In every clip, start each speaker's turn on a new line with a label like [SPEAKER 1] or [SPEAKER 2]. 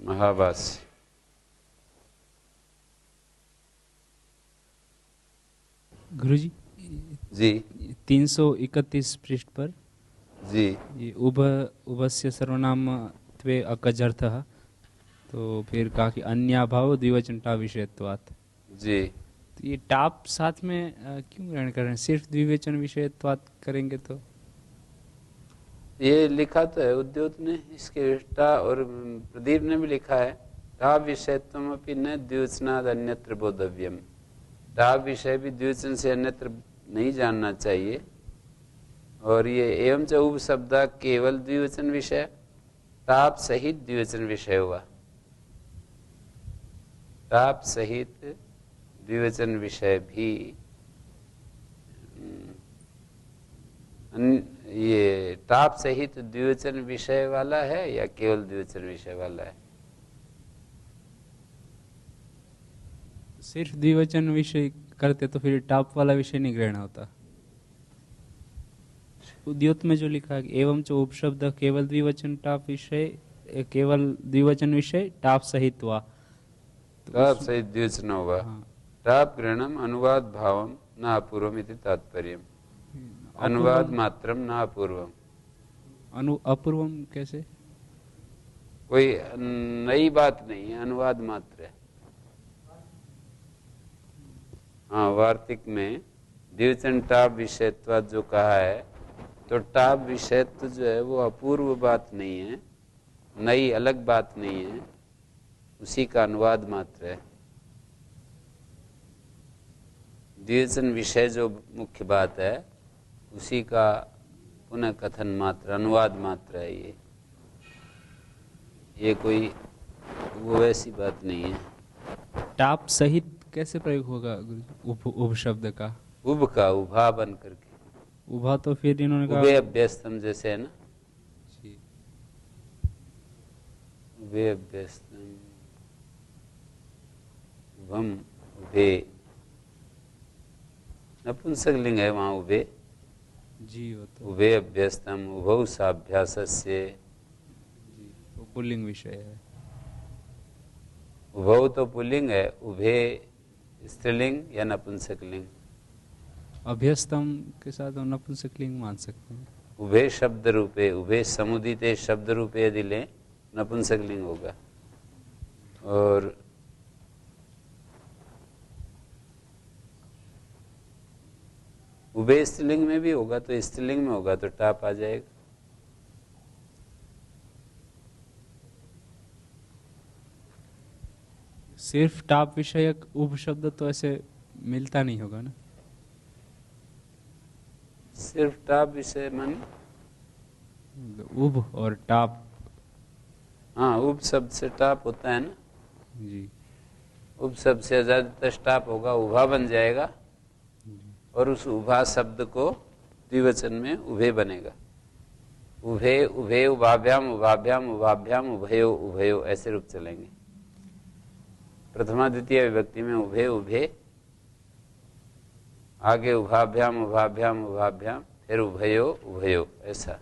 [SPEAKER 1] महाभाष्य।
[SPEAKER 2] गुरुजी
[SPEAKER 1] जी
[SPEAKER 2] 331 पृष्ठ पर
[SPEAKER 1] जी
[SPEAKER 2] ये उभस्य सर्वनाम त्वे अकजर्थः, तो फिर कहा कि अन्याभाव द्विवचनता विषयत्वात्।
[SPEAKER 1] जी।
[SPEAKER 2] तो ये टाप साथ में क्यों ग्रहण कर रहे हैं? सिर्फ द्विवचन विषयत्वात् करेंगे तो
[SPEAKER 1] ये लिखा तो है उद्योत ने, इसके टा और प्रदीप ने भी लिखा है टा विषयत्वमपि न द्विवचनाद अन्यत्र बोधव्यम। टा विषय भी द्विवचन से अन्यत्र नहीं जानना चाहिए। और ये एवं च उप शब्द केवल द्विवचन विषय, टाप सहित द्विवचन विषय हुआ। टाप सहित द्विवचन विषय भी ये टाप सहित द्विवचन विषय वाला है या केवल द्विवचन विषय वाला है?
[SPEAKER 2] सिर्फ द्विवचन विषय करते तो फिर टाप वाला विषय नहीं ग्रहण होता। उद्योत में जो लिखा है एवं जो उपशब्द केवल द्विवचन टाप विषय, केवल द्विवचन विषय टाप सहित हुआ, तो
[SPEAKER 1] टाप सहित द्विवचन होगा।
[SPEAKER 2] हाँ,
[SPEAKER 1] टाप ग्रहणम अनुवाद भावम न अपूर्वम इति तात्पर्यम। अनुवाद मात्रम न अपूर्वम।
[SPEAKER 2] अपूर्वम कैसे?
[SPEAKER 1] कोई नई बात नहीं है, अनुवाद मात्र है। हाँ, वार्तिक में द्विवचन टाप विषयत्व जो कहा है, तो टाप विषयत्व जो है वो अपूर्व बात नहीं है, नई अलग बात नहीं है, उसी का अनुवाद मात्र है। द्विवचन विषय जो मुख्य बात है उसी का पुनः कथन मात्र, अनुवाद मात्र है। ये कोई वो वैसी बात नहीं है।
[SPEAKER 2] टाप सहित कैसे प्रयोग होगा गुरुजी उभ शब्द का?
[SPEAKER 1] उभ का उभा बन करके।
[SPEAKER 2] उभा तो फिर इन्होंने कहा
[SPEAKER 1] उभे अभ्यस्तम जैसे है ना।
[SPEAKER 2] जी।
[SPEAKER 1] उभे अभ्यस्तम, उभम उभे, नपुंसकलिंग है वहां उभे।
[SPEAKER 2] जी वो तो
[SPEAKER 1] उभे अभ्यस्तम उभौ साभ्यासस्य।
[SPEAKER 2] जी वो पुल्लिंग विषय है।
[SPEAKER 1] उभौ तो पुल्लिंग है, उभे स्त्रीलिंग या नपुंसकलिंग?
[SPEAKER 2] अभ्यस्तम के साथ हम नपुंसकलिंग मान सकते हैं।
[SPEAKER 1] उभे शब्द रूपे, उभे समुदिते शब्द रूपे यदि लें नपुंसकलिंग होगा। और उभे स्त्रीलिंग में भी होगा तो स्त्रीलिंग में होगा तो टाप आ जाएगा।
[SPEAKER 2] सिर्फ टाप विषयक उभ शब्द तो ऐसे मिलता नहीं होगा ना?
[SPEAKER 1] सिर्फ टाप विषय माने
[SPEAKER 2] उभ और टाप।
[SPEAKER 1] हाँ, उप शब्द से टाप होता है ना।
[SPEAKER 2] जी
[SPEAKER 1] उप शब्द से ज्यादातर टाप होगा, उभा बन जाएगा। और उस उभा शब्द को द्विवचन में उभे बनेगा। उभे उभे उभाभ्याम उभाभ्याम उभाभ्याम उभयो उभयो ऐसे रूप चलेंगे। प्रथमा द्वितीय विभक्ति में उभे उभे, आगे उभाभ्याम उभाभ्याम उभाभ्याम, फिर उभयो उभयो ऐसा।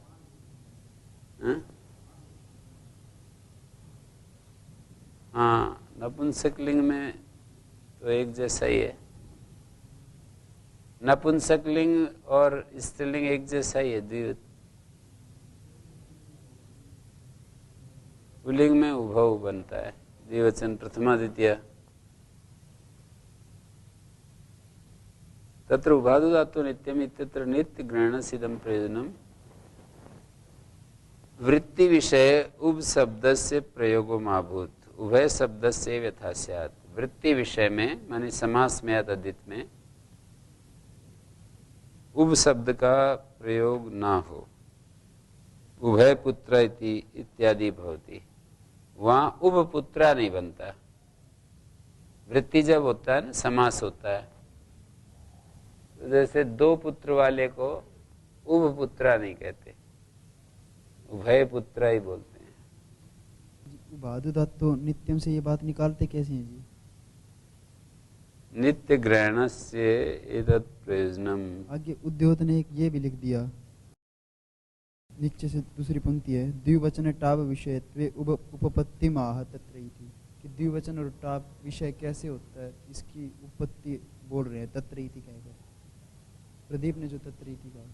[SPEAKER 1] हाँ, नपुंसकलिंग में तो एक जैसा ही है। नपुंसकलिंग और स्त्रीलिंग एक जैसा ही है। पुल्लिंग में उभव बनता है, द्विवचन प्रथमा द्वितीय। तत्र उभादु धातु नित्यम इत्यत्र नित्य ग्रहण सिद्धम प्रयोजनम वृत्ति विषय उभ शब्द से प्रयोगो माभूत उभय शब्द से यथा स्यात्। वृत्ति विषय में माने समास में या तद्धित में उभ शब्द का प्रयोग ना हो, उभय पुत्र इत्यादि भवति, वहां उभ पुत्रा नहीं बनता। वृत्ति जब होता है ना, समास होता है, तो जैसे दो पुत्र वाले को उभ पुत्रा नहीं कहते, उभय पुत्रा ही बोलते हैं।
[SPEAKER 3] उभादु धातु नित्यम से ये बात निकालते कैसे हैं जी?
[SPEAKER 1] नित्य ग्रहणस्य एतत् प्रयोजनम।
[SPEAKER 3] आगे उद्योत ने एक ये भी लिख दिया नीचे से दूसरी पंक्ति है, द्विवचन टाप विषयत्वे उपपत्ति आह तत्र इति, कि द्विवचन और टाप विषय कैसे होता है, इसकी उपपत्ति बोल रहे हैं तत्र इति कहकर। प्रदीप ने जो तत्र इति कहा,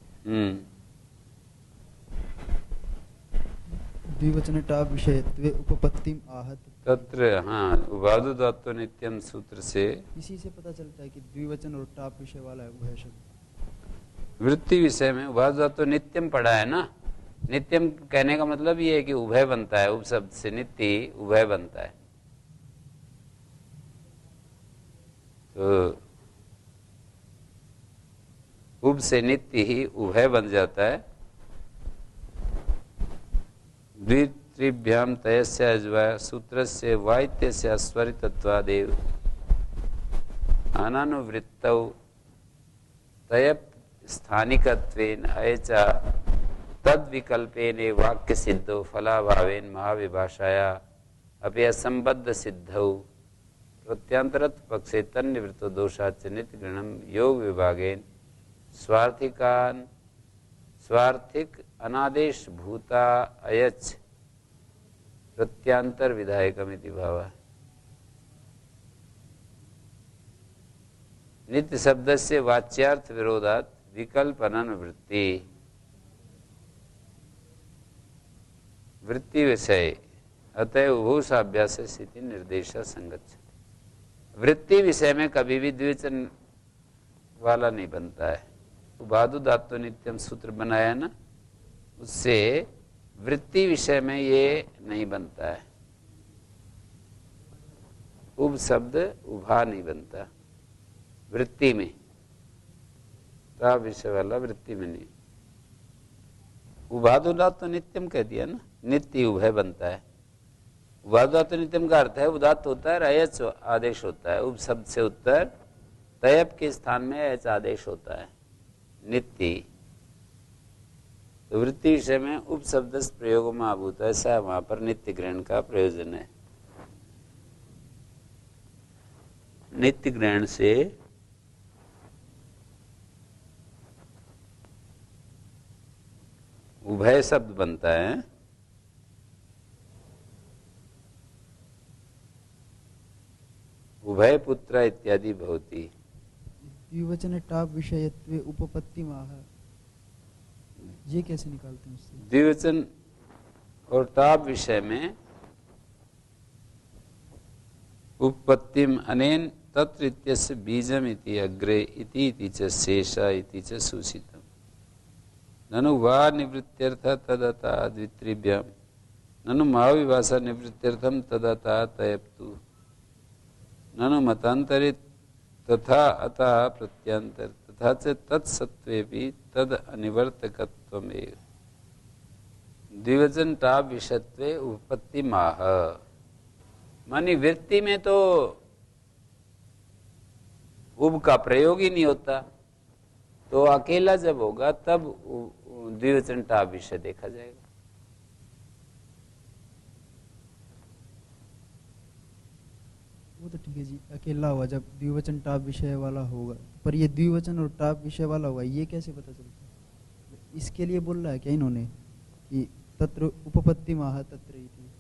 [SPEAKER 3] द्विवचन टाप विषयत्वे उपपत्ति आह
[SPEAKER 1] तत्र, हाँ, उभादु धातु नित्यम सूत्र से
[SPEAKER 3] इसी से पता चलता है कि द्विवचन और टाप विषय वाला है वह शब्द।
[SPEAKER 1] वृत्ति विषय में उभादु धातु नित्यम पढ़ा है ना। नित्यम कहने का मतलब ये है कि उभय बनता है, उपशब्द से नित्य उभय बनता है। तो उभ से नित्य ही उभय बन जाता है। द्वित्रिभ्याम तयस्य अज्वा सूत्रस्य वाइत्यस्य स्वरितत्वादेव अनानुवृत्तौ तयप स्थानिकत्वेन अयचा तद विकल्पेन वाक्य सिद्धौ फलाभावेन महाविभाषाया अपि असंबद्ध सिद्धौ प्रत्यांतरत पक्षे तन्निवृत्तो दोषाच्च नित्यगृणं योग विभागेन स्वार्थिक अनादेश भूता अयच प्रत्यांतर विधायकमिति भावः। नित्य शब्दस्य वाच्यार्थ विरोधात् विकल्प अननुवृत्ति वृत्ति विषय अतएव उभूषाभ्यास स्थिति निर्देश संगच्छति। वृत्ति विषय में कभी भी द्विवचन वाला नहीं बनता है। उभादु धातु नित्यम सूत्र बनाया ना, उससे वृत्ति विषय में ये नहीं बनता है। उभ शब्द उभा नहीं बनता वृत्ति में, ता विषय वाला वृत्ति में नहीं। उभादु धातु नित्यम कह दिया ना, नित्य उभय बनता है। उभादु धातु नित्यम का अर्थ है उदात्त होता है, अयच आदेश होता है। उप शब्द से उत्तर तयप के स्थान में अयच आदेश होता है, नित्य। तो वृत्ति विषय में उप शब्द प्रयोग में आभूत, ऐसा है वहां पर नित्य ग्रहण का प्रयोजन है। नित्य ग्रहण से उभय शब्द बनता है। उभय पुत्र इत्यादि भवति।
[SPEAKER 3] द्विवचन टाप विषयत्वे उपपत्ति माह, ये कैसे निकालते हैं उससे?
[SPEAKER 1] द्विवचन और टाप विषय में उपपत्तिम अनेन तत्र इत्यस्य बीजम इति अग्रे इति च शेषा इति च सूचितम्। ननु वा निवृत्त्यर्थ तदता द्वित्रिभ्याम ननु महाविभाषा निवृत्त्यर्थम तदता तयप्तु ननु मतांतरित तथा अतः प्रत्यांतर तथा च तत्सत्वेपि तद अनिवर्तकत्वमेव। द्विवचन टाप विषयत्वे उपपत्ति माह, मानी वृत्ति में तो उब का प्रयोग ही नहीं होता, तो अकेला जब होगा तब द्विवचन टाप विषय देखा जाएगा।
[SPEAKER 3] वो तो ठीक है जी, अकेला हुआ जब द्विवचन टाप विषय वाला होगा, पर ये द्विवचन और टाप विषय वाला होगा ये कैसे पता चलता है? इसके लिए बोल रहा है क्या इन्होंने कि तत्र उपपत्ति आह तत्र इति,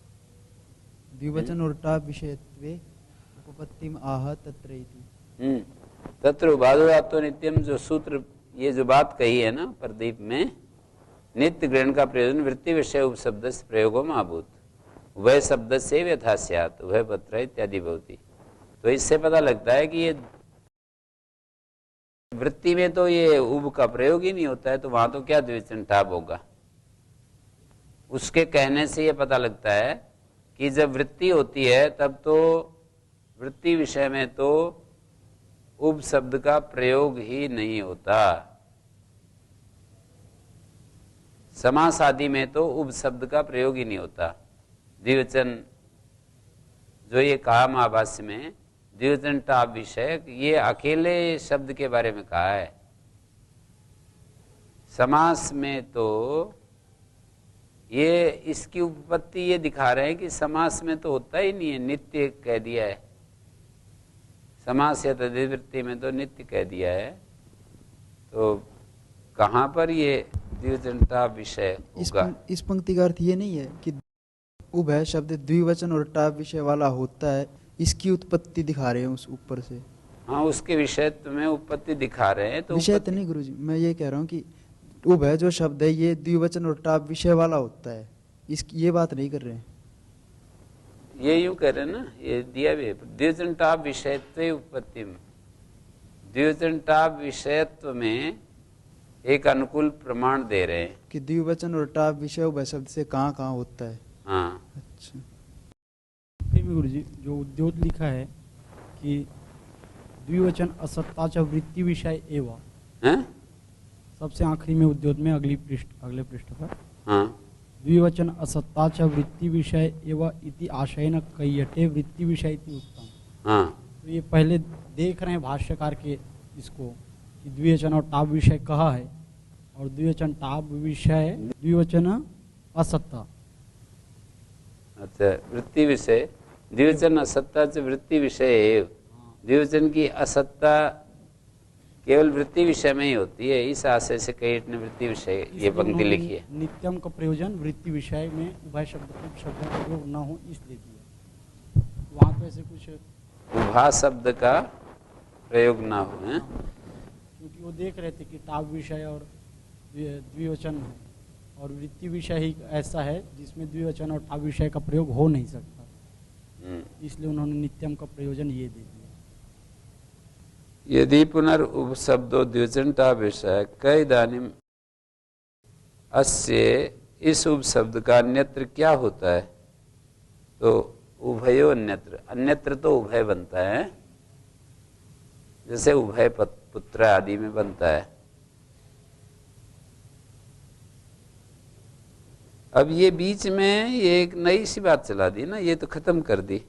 [SPEAKER 3] द्विवचन और टाप विषयत्वे उपपत्ति आह तत्र इति।
[SPEAKER 1] तत्र उभादु धातु नित्यम जो सूत्र, ये जो बात कही है ना प्रदीप में, नित्य ग्रहण का प्रयोजन वृत्ति विषय उपशब्द से प्रयोगों में आभूत उभय शब्द से यथा स्यात् उभय पत्र इत्यादि भवति। तो इससे पता लगता है कि ये वृत्ति में तो ये उब का प्रयोग ही नहीं होता है, तो वहां तो क्या द्विवचन टाप होगा। उसके कहने से ये पता लगता है कि जब वृत्ति होती है तब तो वृत्ति विषय में तो उब शब्द का प्रयोग ही नहीं होता। समास आदि में तो उब शब्द का प्रयोग ही नहीं होता। द्विवचन जो ये कहा महाभाष्य में द्विवचन टाप विषय, ये अकेले शब्द के बारे में कहा है। समास में तो ये इसकी उपपत्ति ये दिखा रहे हैं कि समास में तो होता ही नहीं है, नित्य कह दिया है। समास या तद्विवृत्ति में तो नित्य कह दिया है, तो कहाँ पर ये द्विवचन टाप विषय होगा।
[SPEAKER 3] इस पंक्ति का अर्थ ये नहीं है कि उभय शब्द द्विवचन और टाप विषय वाला होता है, इसकी उत्पत्ति दिखा रहे हैं उस ऊपर से।
[SPEAKER 1] हाँ, उसके विषयत्व में उत्पत्ति दिखा रहे हैं। तो
[SPEAKER 3] विषय तो नहीं गुरुजी, मैं ये कह रहा हूँ कि उभय जो शब्द है ये द्विवचन और टाप विषय वाला होता है, इसकी ये बात नहीं कर रहे हैं।
[SPEAKER 1] ये यूं कह रहे हैं ना, ये दिया भी है, द्विवचन टाप विषयत्व उत्पत्ति में, द्विवचन टाप विषयत्व में एक अनुकूल प्रमाण दे रहे हैं
[SPEAKER 3] कि द्विवचन और टाप विषय उभय शब्द से कहाँ कहाँ होता है।
[SPEAKER 1] हाँ।
[SPEAKER 3] अच्छा,
[SPEAKER 4] फिर भी गुरुजी जो उद्योग लिखा है कि द्विवचन असत्ताचा वृत्ति विषय एवं,
[SPEAKER 1] हैं?
[SPEAKER 4] सबसे आखिरी में उद्योग में अगले पृष्ठ पर
[SPEAKER 1] हाँ,
[SPEAKER 4] द्विवचन असत्ताचा वृत्ति विषय एवं इति आशयन कय्यटे वृत्ति विषय इति उत्तम।
[SPEAKER 1] हाँ,
[SPEAKER 4] तो ये पहले देख रहे हैं भाष्यकार के इसको कि द्विवचन और टाप विषय कहा है, और द्विवचन टाप विषय द्विवचन असत्ता।
[SPEAKER 1] अच्छा, वृत्ति विषय द्विवचन असत्ता से वृत्ति विषय एव, द्विवचन की असत्ता केवल वृत्ति विषय में ही होती है, इस आशय से कई ने वृत्ति विषय ये पंक्ति लिखी है।
[SPEAKER 4] नित्यम का प्रयोजन वृत्ति विषय में उभय शब्द का प्रयोग न हो इसलिए दिया। वहाँ पे ऐसे कुछ
[SPEAKER 1] उभा शब्द का प्रयोग ना हो, हैं?
[SPEAKER 4] क्योंकि वो देख रहे थे कि टाप विषय और द्विवचन है, और वृत्ति विषय ही ऐसा है जिसमें द्विवचन और टाप विषय का प्रयोग हो नहीं सकता, इसलिए उन्होंने नित्यम का प्रयोजन ये दे दिया।
[SPEAKER 1] यदि पुनर्उपशब्दो द्विवचन टाप विषय कई दानिम अस्य, इस उपशब्द का अन्यत्र क्या होता है? तो उभयो अन्यत्र, अन्यत्र तो उभय बनता है, जैसे उभय पुत्र आदि में बनता है। अब ये बीच में ये एक नई सी बात चला दी ना, ये तो खत्म कर दी।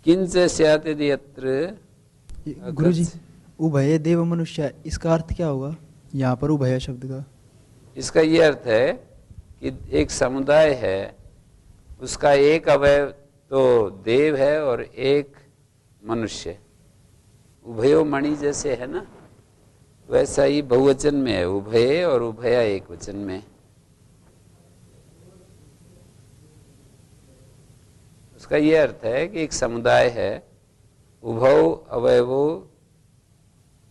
[SPEAKER 1] किंच स्यात् यदि यत्र,
[SPEAKER 3] गुरुजी उभय देव मनुष्य, इसका अर्थ क्या होगा यहाँ पर उभय शब्द का?
[SPEAKER 1] इसका ये अर्थ है कि एक समुदाय है, उसका एक अवयव तो देव है और एक मनुष्य, उभयो मणि जैसे है ना, वैसा ही बहुवचन में है उभय, और उभया एक वचन में। उसका ये अर्थ है कि एक समुदाय है, उभौ अवयवो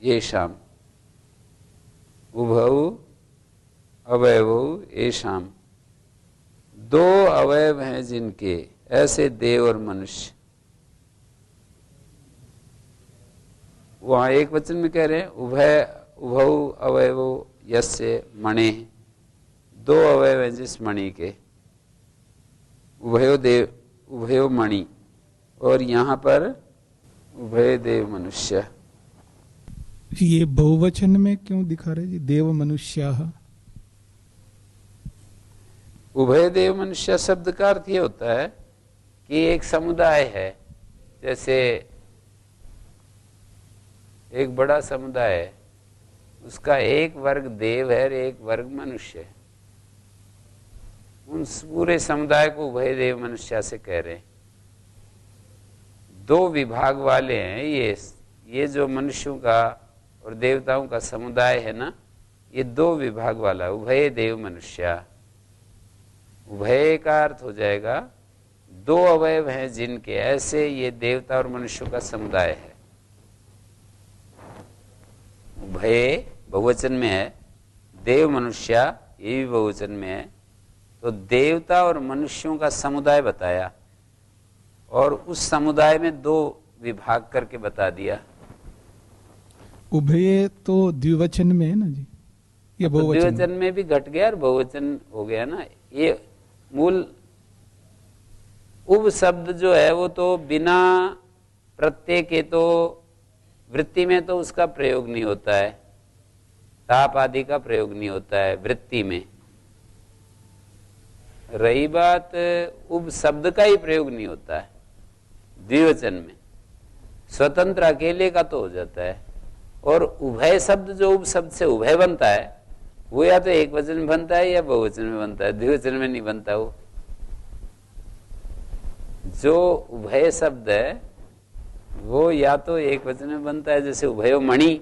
[SPEAKER 1] येषाम, उभौ अवयवो येषाम, दो अवयव हैं जिनके, ऐसे देव और मनुष्य। वहां एक वचन में कह रहे हैं उभौ अवयवो यस्य मणे, दो अवयव हैं जिस मणि के, उभयो देव उभयो मणि, और यहाँ पर उभय देव मनुष्य।
[SPEAKER 5] ये बहुवचन में क्यों दिखा रहे जी, देव मनुष्य?
[SPEAKER 1] उभय देव मनुष्य शब्द का अर्थ ये होता है कि एक समुदाय है, जैसे एक बड़ा समुदाय है, उसका एक वर्ग देव है और एक वर्ग मनुष्य है, उन पूरे समुदाय को उभय देव मनुष्य से कह रहे हैं। दो विभाग वाले हैं ये जो मनुष्यों का और देवताओं का समुदाय है ना, ये दो विभाग वाला उभय देव मनुष्य। उभय का अर्थ हो जाएगा दो अवयव हैं जिनके, ऐसे ये देवता और मनुष्यों का समुदाय है। उभय बहुवचन में है, देव मनुष्य ये भी बहुवचन में है, तो देवता और मनुष्यों का समुदाय बताया, और उस समुदाय में दो विभाग करके बता दिया।
[SPEAKER 5] उभय तो द्विवचन में है ना जी, ये
[SPEAKER 1] तो
[SPEAKER 5] बहुवचन
[SPEAKER 1] द्विवचन में भी घट गया और बहुवचन हो गया ना। ये मूल उब शब्द जो है वो तो बिना प्रत्यय के तो वृत्ति में तो उसका प्रयोग नहीं होता है, ताप आदि का प्रयोग नहीं होता है वृत्ति में। रही बात उब शब्द का ही प्रयोग नहीं होता है द्विवचन में, स्वतंत्र अकेले का तो हो जाता है। और उभय शब्द जो उब शब्द से उभय बनता है वो या तो एक वचन में बनता है या बहुवचन में बनता है, द्विवचन में नहीं बनता। वो जो उभय शब्द है वो या तो एक वचन में बनता है, जैसे उभयो मणि,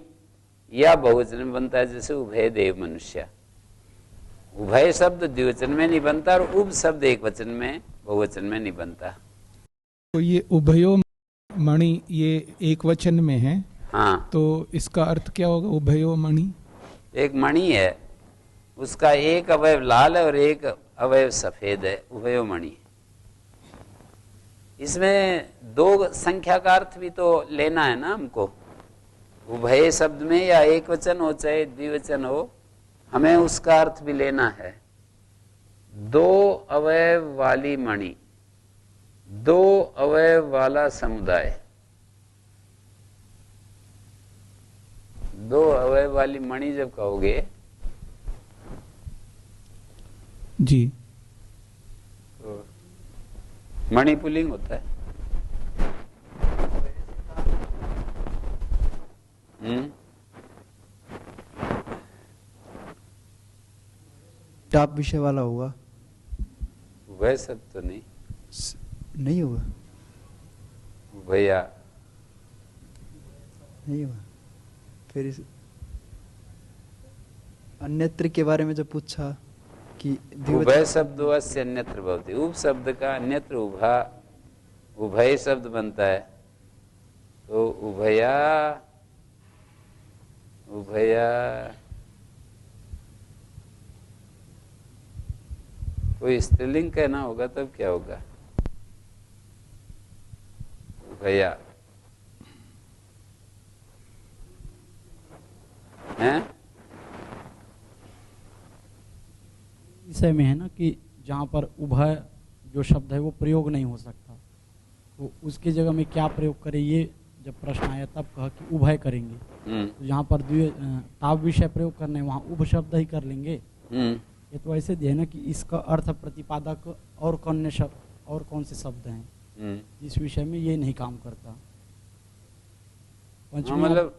[SPEAKER 1] या बहुवचन में बनता है, जैसे उभय देव मनुष्य। उभय शब्द द्विवचन में नहीं बनता और उभ शब्द एक वचन में बहुवचन में नहीं बनता।
[SPEAKER 5] तो ये उभयो मणि ये एक वचन में है,
[SPEAKER 1] हाँ,
[SPEAKER 5] तो इसका अर्थ क्या होगा? उभयो मणि
[SPEAKER 1] एक मणि है, उसका एक अवयव लाल है और एक अवयव सफेद है, उभयो मणि। इसमें दो संख्या का अर्थ भी तो लेना है ना हमको। उभय शब्द में या एक वचन हो चाहे द्विवचन हो, हमें उसका अर्थ भी लेना है। दो अवयव वाली मणि, दो अवयव वाला समुदाय। दो अवयव वाली मणि जब कहोगे
[SPEAKER 5] जी,
[SPEAKER 1] तो मणि पुल्लिंग होता है।
[SPEAKER 3] टाप विषय वाला होगा?
[SPEAKER 1] वह सब तो नहीं,
[SPEAKER 3] नहीं होगा,
[SPEAKER 1] भैया
[SPEAKER 3] नहीं होगा। फिर अन्यत्र के बारे में जब पूछा कि
[SPEAKER 1] उभय शब्द अस्य अन्यत्र भवति, उभ शब्द का अन्यत्र उभा उभय शब्द बनता है, तो उभया उभया कोई स्त्रीलिंग कहना होगा तब क्या होगा? उभया हैं?
[SPEAKER 4] विषय में है ना कि जहाँ पर उभय जो शब्द है वो प्रयोग नहीं हो सकता, तो उसकी जगह में क्या प्रयोग करें, ये जब प्रश्न आया तब कहा कि उभय करेंगे। तो जहाँ पर टाप विषय प्रयोग करना है वहाँ उभ शब्द ही कर लेंगे। ये तो ऐसे दिया है ना कि इसका अर्थ प्रतिपादक और कौन से शब्द हैं जिस विषय में ये नहीं काम करता।
[SPEAKER 1] मतलब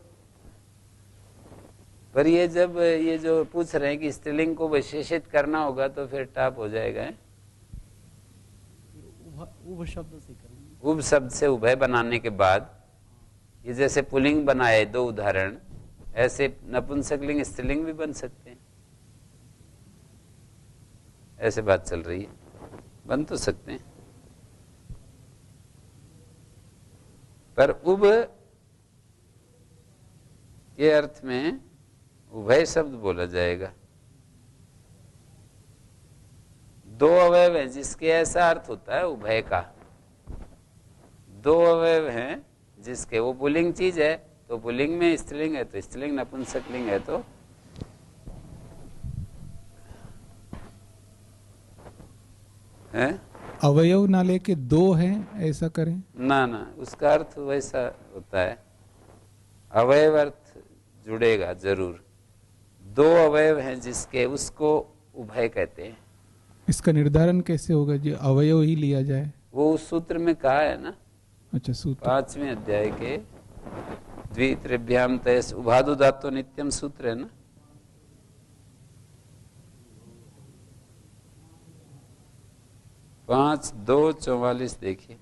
[SPEAKER 1] पर ये जब ये जो पूछ रहे हैं कि स्त्रीलिंग को विशेषित करना होगा तो फिर टाप हो जाएगा।
[SPEAKER 4] उभ शब्द से करेंगे।
[SPEAKER 1] उभ शब्द से उभय बनाने के बाद ये जैसे पुल्लिंग बनाए दो उदाहरण, ऐसे नपुंसकलिंग स्त्रीलिंग भी बन सकते हैं। ऐसे बात चल रही है, बन तो सकते हैं, पर उभ के अर्थ में उभय शब्द बोला जाएगा। दो अवयव हैं जिसके ऐसा अर्थ होता है उभय का। दो अवयव हैं जिसके, वो पुल्लिंग चीज है तो पुल्लिंग में स्त्रीलिंग है तो स्त्रीलिंग, नपुंसकलिंग है तो है?
[SPEAKER 5] अवयव ना लेके दो हैं ऐसा करें
[SPEAKER 1] ना ना, उसका अर्थ वैसा होता है, अवयव अर्थ जुड़ेगा जरूर। दो अवयव हैं जिसके, उसको उभय कहते हैं।
[SPEAKER 5] इसका निर्धारण कैसे होगा जी? अवयव ही लिया जाए?
[SPEAKER 1] वो उस सूत्र में कहा है ना,
[SPEAKER 5] अच्छा, सूत्र
[SPEAKER 1] 5वें अध्याय के द्वित्रिभ्याम तयस उभादु धातु नित्यम सूत्र है ना। पांच 2:44 देखिए।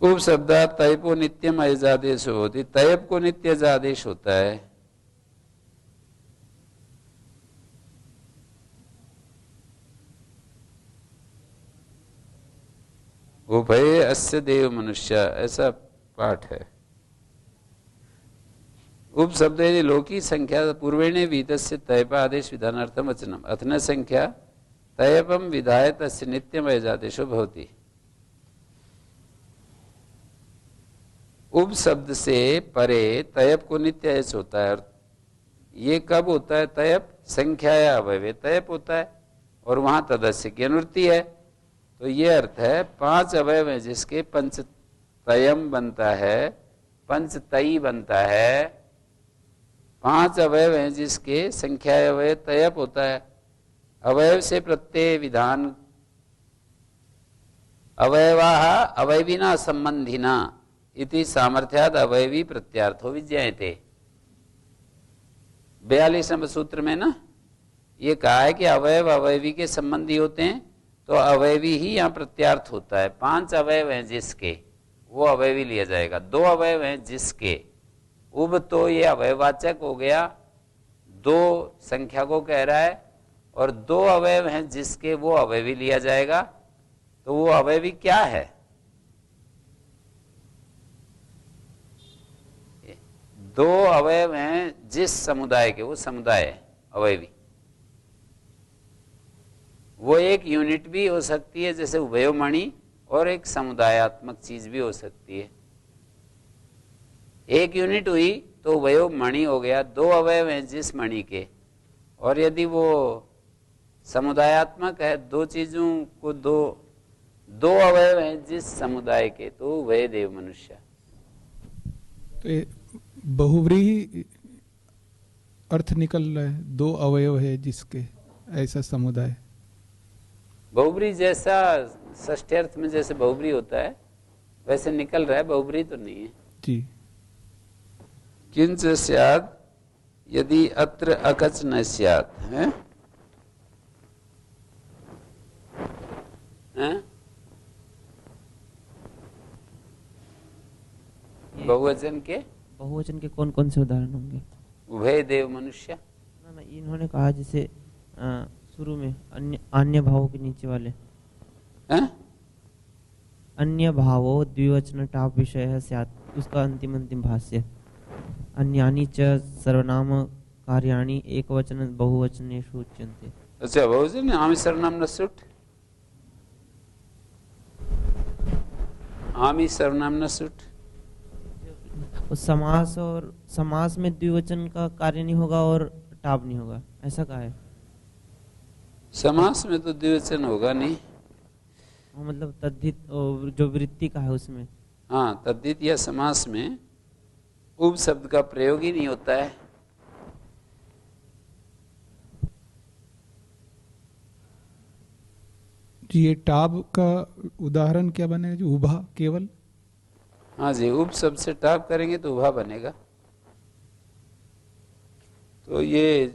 [SPEAKER 1] उप शब्दा तयपो नित्यम अयजादेश होती, तयप को नित्य जादेश होता है। उभय अस्य देव मनुष्य, ऐसा पाठ है। उप शब्द लोकी संख्या पूर्वेणे वीतस्य तयपा आदेश विधानार्थम वचनम अथन संख्या तयपम विधाय तस्य नित्यम अयजादेशो भवति। उप शब्द से परे तयप को नित्य ऐसा होता है, और ये कब होता है? तयप संख्या या अवयव तयप होता है और वहां तदस्य की अनुवृत्ति है। तो ये अर्थ है 5 अवयव है जिसके पंचतयम बनता है, पंचतयी बनता है। 5 अवयव हैं जिसके संख्या अवयव तयप होता है। अवयव से प्रत्यय विधान अवयवाः अवयविना संबंधिना इति सामर्थ्याद अवयवी प्रत्यार्थो विज्ञायते। 42वें सूत्र में ना ये कहा है कि अवयव अवयवी के संबंधी होते हैं, तो अवयवी ही यहाँ प्रत्यार्थ होता है। 5 अवयव हैं जिसके, वो अवयवी लिया जाएगा। 2 अवयव हैं जिसके, उब तो ये अवयवाचक हो गया, 2 संख्या को कह रहा है, और 2 अवयव हैं जिसके, वो अवयवी लिया जाएगा। तो वो अवयवी क्या है? 2 अवयव हैं जिस समुदाय के, वो समुदाय है अवयवी। वो एक यूनिट भी हो सकती है जैसे उभयोमणि, और एक समुदायात्मक चीज भी हो सकती है। एक यूनिट हुई तो उभयोमणि हो गया, 2 अवयव हैं जिस मणि के, और यदि वो समुदायात्मक है, 2 चीजों को 2 अवयव हैं जिस समुदाय के, तो वह देव मनुष्य।
[SPEAKER 5] तो ये बहुव्रीहि अर्थ निकल रहा है, 2 अवयव है जिसके, ऐसा समुदाय।
[SPEAKER 1] बहुब्री जैसा षष्ठी अर्थ में जैसे बहुब्री होता है वैसे निकल रहा है, बहुब्री तो नहीं है
[SPEAKER 5] जी।
[SPEAKER 1] किंच स्यात् यदि अत्र अकच न स्यात् है, बहुवचन के
[SPEAKER 6] कौन कौन से उदाहरण होंगे?
[SPEAKER 1] उभय देव मनुष्य।
[SPEAKER 6] ना इन्होंने कहा जैसे शुरू में अन्य भावों के नीचे वाले, अन्य भावो द्विवचन टाप विषय है स्यात्, उसका अंतिम भाष्य अन्यानि च सर्वनाम कार्याणि एकवचन बहुवचनेषु उच्यन्ते।
[SPEAKER 1] अच्छा, बहुवचन आमि सर्वनाम न सुट, आमि सर्वनाम न सुट।
[SPEAKER 6] समास में द्विवचन का कार्य नहीं होगा और टाप नहीं होगा, ऐसा कहा है?
[SPEAKER 1] समास में तो द्विवचन होगा नहीं,
[SPEAKER 6] मतलब तद्धित जो वृत्ति का है उसमें।
[SPEAKER 1] हाँ, तद्धित या समास में उप शब्द का प्रयोग ही नहीं होता है।
[SPEAKER 5] जी, ये टाब का उदाहरण क्या बनेगा? जो उभा केवल,
[SPEAKER 1] हाँ जी, उप शब्द से टाप करेंगे तो उभा बनेगा। तो ये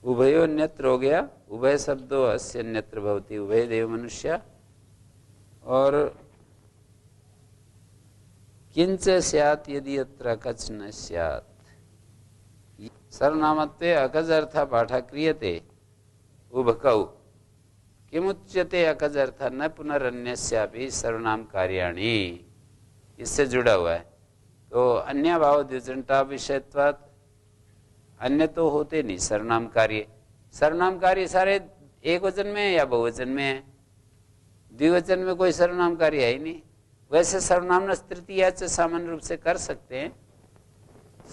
[SPEAKER 1] उभयो अन्यत्र हो गया, उभय शब्दो अस्य अन्यत्र भवति उभय देव मनुष्य। और किंच स्यात् यदि अत्र अकच न स्यात्, सर्वनामत्वे अकज अर्थ पाठः क्रियते उभकौ किमुच्यते अकज अर्थ न पुनरन्यस्यापि सर्वनाम कार्याणि, इससे जुड़ा हुआ है। तो अन्य भाव द्विवचनता विषयत्वात्, अन्य तो होते नहीं सर्वनाम कार्य। सर्वनाम कार्य सारे एक वचन में है या बहुवचन में है? द्विवचन में कोई सर्वनाम कार्य है ही नहीं। वैसे सर्वनाम तृतीया च सामान्य रूप से कर सकते हैं,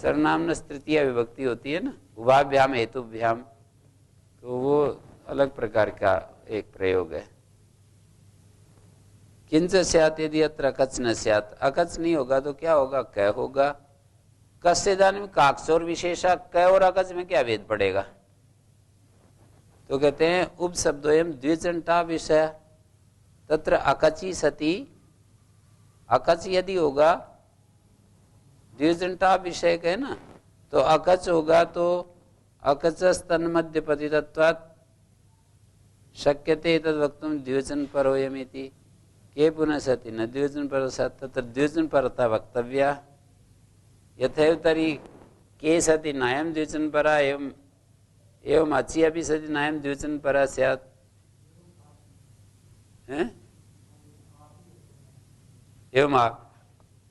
[SPEAKER 1] सर्वनाम तृतीया विभक्ति होती है ना, उभाभ्याम हेतुभ्याम, तो वो अलग प्रकार का एक प्रयोग है। किंच स्यात् यदि अत्र अकच न स्यात्, अकच नहीं होगा तो क्या होगा? क होगा। कस्य इदानीं काक्सोर विशेषा, क और अकच में क्या भेद पड़ेगा? तो कहते हैं उप शब्दोयम द्विवचनता विषय तत्र अकची सती, अकच यदि होगा द्विवचनता विषय है ना, तो अकच होगा तो अकच स्तन मध्य पतितत्वात् शक्यते तद वक्तुम द्विवचन परोयमिति, के पुनः सति न द्विवचन पर तत्र द्विवचन परता वक्तव्या, यथैव तरी के सति नायम द्विवचन परा एवं अची अपि सति नायम द्विवचन परा स्यात्। एवं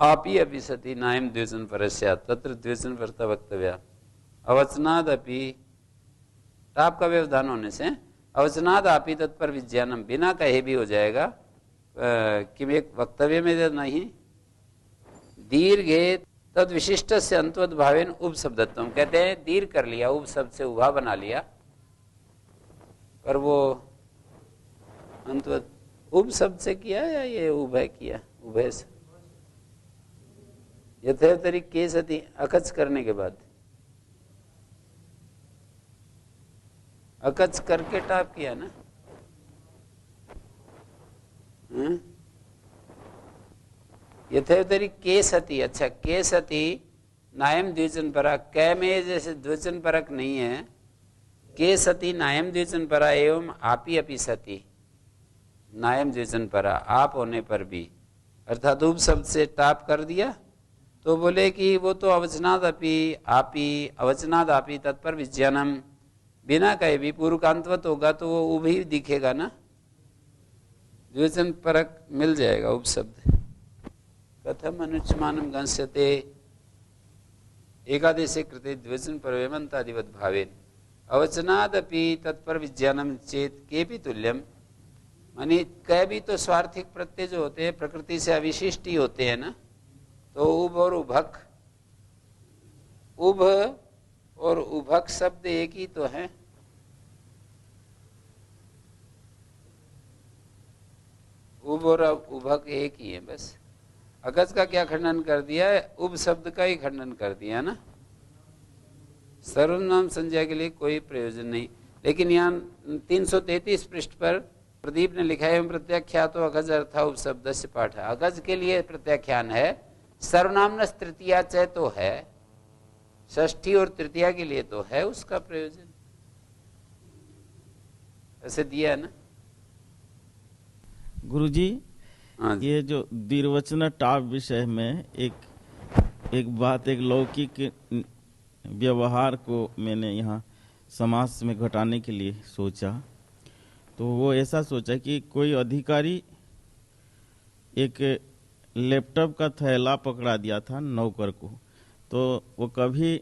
[SPEAKER 1] आपी अपि सति नायम द्विवचन पर स्यात्, तत्र द्विवचन परता वक्तव्या। अवचनाद अपि, टाप का व्यवधान होने से अवचनाद आपी तत्पर विज्ञानम, बिना कहे भी हो जाएगा, कि एक वक्तव्य में नहीं। दीर्घे तद विशिष्ट से अंतवद भावेन उप शब्दत्व, कहते हैं दीर्घ कर लिया, उप शब्द से उभा बना लिया, पर वो अंतवद उप शब्द से किया या ये उभय किया? उभय से। यथैव तरी के सति अकच करने के बाद, अकच करके टाप किया ना। यथैव तरी के सति, अच्छा के सति नायम द्विवचन परक, कै में जैसे द्विवचन परक नहीं है, के सती नायम द्विवचन परा एवं आपी अपि सती, नायम द्विवचन परा आप होने पर भी, अर्थात उप शब्द से टाप कर दिया तो बोले कि वो तो अवचनाद अपि आपी, अवचनाद आपी तत्पर विज्ञानम, बिना कहे भी पूर्वकांतवत होगा तो वो उभ ही दिखेगा ना, द्विवचन परक मिल जाएगा उपशब्द। कथम अनुच्यमानम गंस्यते एकादेशे कृते द्विवचन परवेमन्तादिवत भावेन, अवचनादपि तत्पर विज्ञानम चेत केपि तुल्यम, मानी कह भी तो स्वार्थिक प्रत्यय जो होते हैं प्रकृति से अविशिष्ट ही होते हैं ना, तो उभ और उभक, उभ और उभक शब्द एक ही तो है। उभ और उभक एक ही है बस। अगज का क्या खंडन कर दिया है? उभ शब्द का ही खंडन कर दिया ना, सर्वनाम संज्ञा के लिए कोई प्रयोजन नहीं। लेकिन यहाँ 333 पृष्ठ पर प्रदीप ने लिखा है प्रत्याख्यातो अगज अर्था उपशब्द से पाठ। अगज के लिए प्रत्याख्यान है, सर्वनाम तृतीया च तो है, षष्ठी और तृतीया के लिए तो है उसका प्रयोजन, ऐसे दिया है ना
[SPEAKER 7] गुरुजी।
[SPEAKER 1] हाँ जी।
[SPEAKER 7] ये जो द्विवचन टाप विषय में एक बात, एक लौकिक व्यवहार को मैंने यहाँ समास में घटाने के लिए सोचा। तो वो ऐसा सोचा कि कोई अधिकारी एक लैपटॉप का थैला पकड़ा दिया था नौकर को, तो वो कभी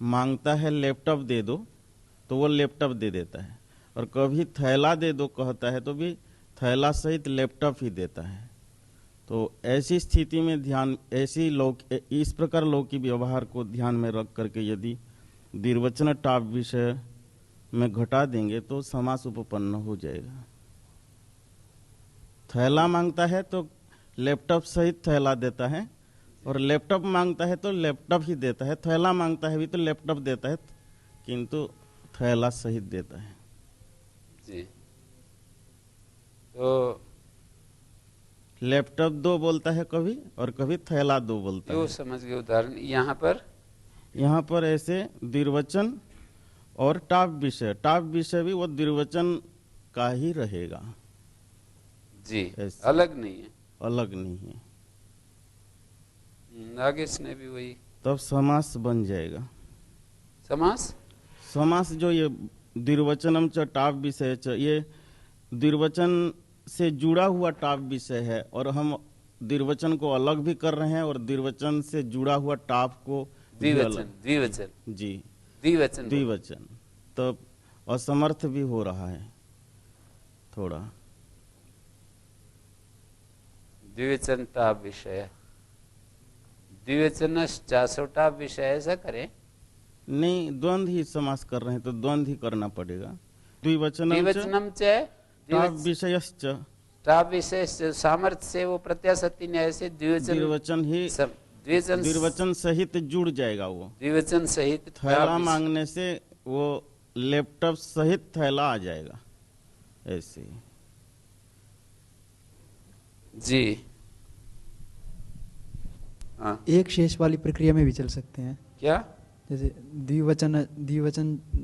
[SPEAKER 7] मांगता है लैपटॉप दे दो तो वो लैपटॉप दे देता है, और कभी थैला दे दो कहता है तो भी थैला सहित लैपटॉप ही देता है। तो ऐसी स्थिति में ध्यान, ऐसी इस प्रकार लौकिक व्यवहार को ध्यान में रख करके यदि द्विवचन टाप विषय में घटा देंगे तो समास उपपन्न हो जाएगा। थैला मांगता है तो लैपटॉप सहित थैला देता है, और लैपटॉप मांगता है तो लैपटॉप ही देता है, थैला मांगता है भी तो लैपटॉप देता है, किंतु थैला सहित देता है
[SPEAKER 1] जी। तो
[SPEAKER 7] लैपटॉप दो बोलता है कभी, और कभी थैला दो बोलता
[SPEAKER 1] जो
[SPEAKER 7] है।
[SPEAKER 1] समझ गए उदाहरण। यहाँ पर
[SPEAKER 7] ऐसे द्विवचन और टाप विषय भी वो द्विवचन का ही रहेगा
[SPEAKER 1] जी,
[SPEAKER 7] ऐसे।
[SPEAKER 1] अलग नहीं है,
[SPEAKER 7] अलग नहीं है,
[SPEAKER 1] नागेश ने भी वही
[SPEAKER 7] तब समास बन जाएगा। समास जो ये द्विवचनम च टाप विषय च, ये द्विवचन से जुड़ा हुआ टाप विषय है, और हम द्विवचन को अलग भी कर रहे हैं और द्विवचन से जुड़ा हुआ टाप को
[SPEAKER 1] द्विवचन
[SPEAKER 7] जी
[SPEAKER 1] द्विवचन
[SPEAKER 7] तो असमर्थ भी हो रहा है थोड़ा।
[SPEAKER 1] द्विवचन टाप विषय, द्विवचन चासो टाप विषय, ऐसा करें
[SPEAKER 7] नहीं, द्वंद ही समास कर रहे हैं तो द्वंद ही करना पड़ेगा।
[SPEAKER 1] द्विवचनम च
[SPEAKER 7] टाप विषयश्च,
[SPEAKER 1] टाप विषय सामर्थ्य से वो प्रत्याशक्ति न्याय से
[SPEAKER 7] द्विवचन ही द्विवचन सहित जुड़ जाएगा। वो
[SPEAKER 1] द्विवचन सहित
[SPEAKER 7] थैला मांगने से वो लैपटॉप सहित थैला आ जाएगा ऐसे
[SPEAKER 1] जी। हाँ,
[SPEAKER 3] एक शेष वाली प्रक्रिया में भी चल सकते हैं
[SPEAKER 1] क्या?
[SPEAKER 3] जैसे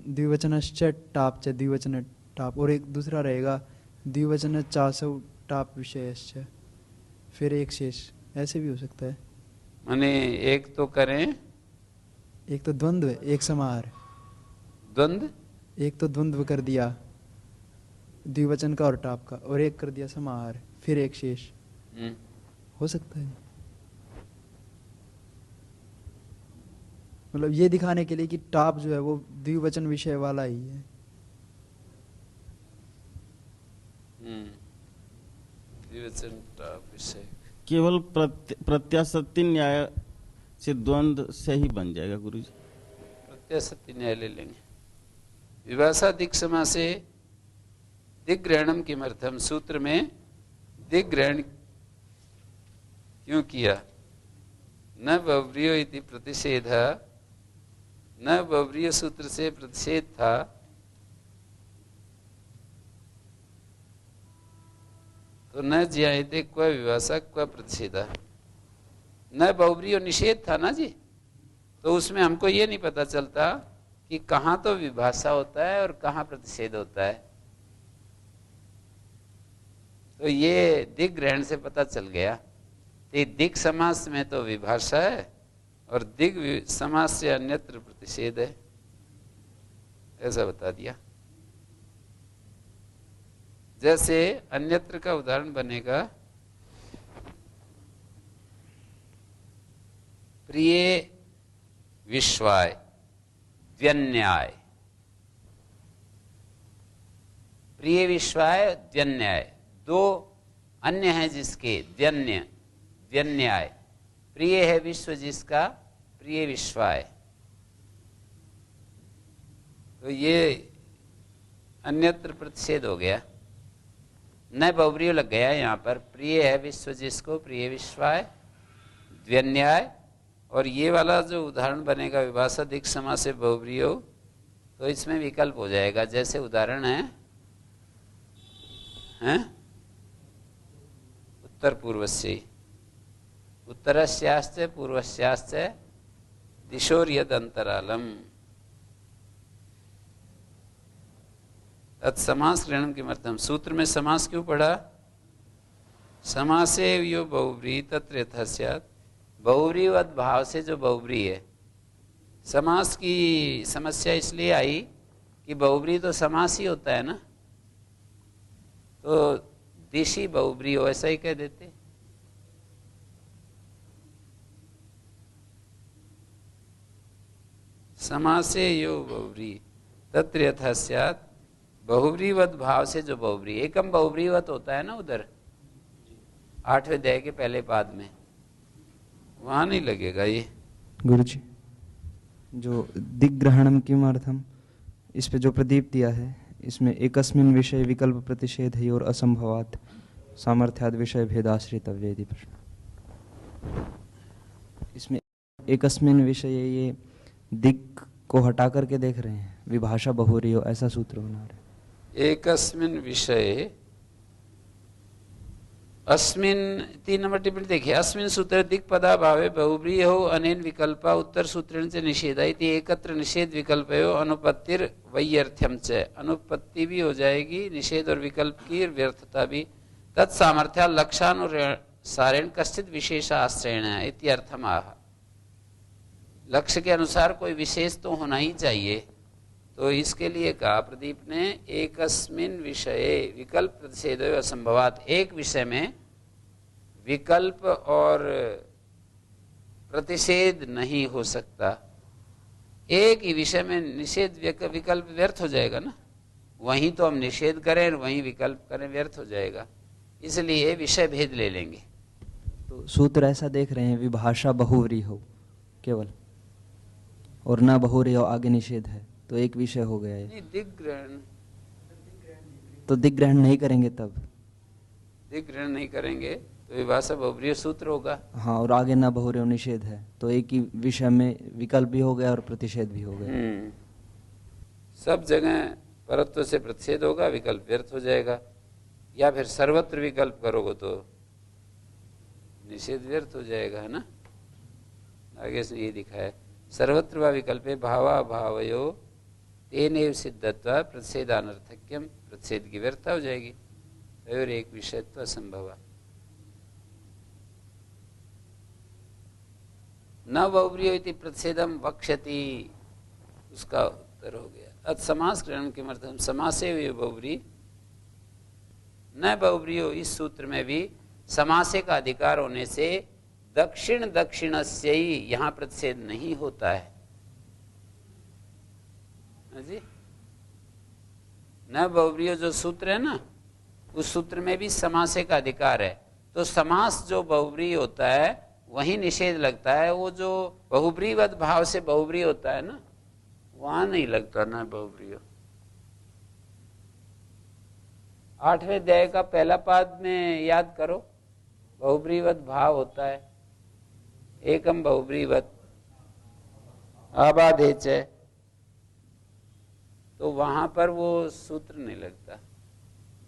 [SPEAKER 3] द्विवचनश्च टाप च द्विवचन टाप, और एक दूसरा रहेगा द्विवचन चासौ टाप विषयश्च, फिर एक शेष, ऐसे भी हो सकता है।
[SPEAKER 1] माने एक तो करें,
[SPEAKER 3] एक तो द्वंद्व, एक समाहार।
[SPEAKER 1] द्वंद्व,
[SPEAKER 3] एक तो द्वंद्व कर दिया द्विवचन का और टाप का, और एक कर दिया समाहार, फिर एक शेष, हो सकता है। मतलब ये दिखाने के लिए कि टाप जो है वो द्विवचन विषय वाला ही है।
[SPEAKER 1] द्विवचन टाप विषय
[SPEAKER 7] केवल प्रत्याशक्ति न्याय से द्वंद्व से ही बन जाएगा गुरुजी।
[SPEAKER 1] प्रत्याशक्ति न्याय ले लेंगे। विभाषा दिक् समासे दिग्ग्रहणम किमर्थम, सूत्र में दिग्ग्रहण क्यों किया? न बव्रियो इति प्रतिषेध, न बव्रियो सूत्र से प्रतिषेध था, तो न ज्यायते क्व विभाषा क्व प्रतिषेधा। न बव्रियो निषेध था ना जी, तो उसमें हमको ये नहीं पता चलता कि कहाँ तो विभाषा होता है और कहाँ प्रतिषेध होता है। तो ये दिग् ग्रहण से पता चल गया कि दिक् समास में तो विभाषा है और दिग् समास से अन्यत्र प्रतिषेध है, ऐसा बता दिया। जैसे अन्यत्र का उदाहरण बनेगा प्रिय विश्वाय द्व्यन्याय। प्रिय विश्वाय द्व्यन्याय, दो अन्य हैं जिसके द्व्यन्याय। प्रिय है विश्व जिसका, प्रिय विश्वाय। तो ये अन्यत्र प्रतिषेध हो गया, न बहुब्रीय लग गया यहाँ पर। प्रिय है विश्व जिसको, प्रिय विश्वाय द्व्यन्याय। और ये वाला जो उदाहरण बनेगा विभाषा दिक् समास से बहुब्रीय, तो इसमें विकल्प हो जाएगा। जैसे उदाहरण है उत्तर पूर्वस्य, उत्तरस्याश्च पूर्वस्याश्च दिशोर्यद अंतरालम। तत्समास ग्रहणम किमर्थम, सूत्र में समास क्यों पढ़ा? समासे यो बहुब्री तत्र यथा स्यात्, बहुब्रीवत भाव से जो बहुब्री है। समास की समस्या इसलिए आई कि बहुब्री तो समास ही होता है ना, तो दिशी बहुब्री हो ऐसा ही कह देते। समासे यो बहुब्री तत्र यथा स्यात्, बहुब्रीवत भाव से जो बहुब्री, एकम बहुब्रीवत होता है ना उधर 8वें अध्याय के पहले पाद में, वहां नहीं लगेगा ये।
[SPEAKER 8] गुरुजी, जो दिग्ग्रहणम किमर्थम, इस पे जो प्रदीप दिया है, इसमें एकस्मिन विषय विकल्प प्रतिषेध है और असंभवात सामर्थ्याद विषय भेदाश्रितव्य यदि प्रश्न। इसमें एकस्मिन विषय, ये दिक् को हटा करके देख रहे हैं, विभाषा बहुरी हो ऐसा सूत्र बना रहे हैं।
[SPEAKER 1] एकस्मिन विषय, अस्मिन 3 नंबर टिप्पणी देखिए। अस्मिन सूत्र दिक् पदा भावे बहुब्रीय हो अनेन विकल्पा उत्तर सूत्रेण से निषेधा इति एकत्र निषेध विकल्पयो अनुपत्तिर वैयर्थ्यम च। अनुपत्ति भी हो जाएगी, निषेध और विकल्प की व्यर्थता भी। तत्सामर्थ्या लक्षानुसारेण कश्चित विशेष आश्रयण इति अर्थम आह। लक्ष्य के अनुसार कोई विशेष तो होना ही चाहिए, तो इसके लिए कहा प्रदीप ने एकस्मिन विषये विकल्प प्रतिषेध असंभवात। एक विषय में विकल्प और प्रतिषेध नहीं हो सकता। एक ही विषय में निषेध विकल्प व्यर्थ हो जाएगा ना, वहीं तो हम निषेध करें वहीं विकल्प करें, व्यर्थ हो जाएगा। इसलिए विषय भेद ले लेंगे।
[SPEAKER 8] तो सूत्र ऐसा देख रहे हैं, विभाषा बहुव्री हो केवल और ना बहुव्री हो आगे निषेध है, तो एक विषय हो गया है।
[SPEAKER 1] दिग्ग्रहण,
[SPEAKER 8] तो दिग्ग्रहण नहीं करेंगे तब,
[SPEAKER 1] दिग्ग्रहण नहीं करेंगे तो विभाषा बहुब्रीय सूत्र होगा।
[SPEAKER 8] हाँ, और आगे ना बहुव्री हो निषेध है, तो एक ही विषय में विकल्प भी हो गया और प्रतिषेध भी हो गया।
[SPEAKER 1] सब जगह परत्व से प्रतिषेध होगा, विकल्प व्यर्थ हो जाएगा। या फिर सर्वत्र विकल्प करोगे तो निषेध व्यर्थ हो जाएगा, है ना। आगे से ये दिखाया, सर्वत्र वा विकल्पे भावा भावयो तेनेव सिद्धत्वा प्रतिषेधानर्थक्यम, प्रतिषेध की व्यर्थता हो जाएगी। और एक विषयत्व असंभव। न बहुब्रीयो इति प्रतिषेधम वक्ष्यति, उसका उत्तर हो गया। अत समास ग्रहण किमर्थम, समासे हुए बहुब्री न बहुब्रीयो, इस सूत्र में भी समासे का अधिकार होने से दक्षिण दक्षिणस्य ही यहां प्रतिषेध नहीं होता है जी। न बहुब्रीय जो सूत्र है ना, उस सूत्र में भी समासे का अधिकार है। तो समास जो बहुब्रीय होता है वहीं निषेध लगता है। वो जो बहुब्रीवत भाव से बहुब्रीय होता है ना, वहां नहीं लगता ना बहुब्रीय। 8वें अध्याय का पहला पाद में याद करो, बहुब्रीवत भाव होता है, एकम बहुब्रीवत आबाधेच है, तो वहां पर वो सूत्र नहीं लगता।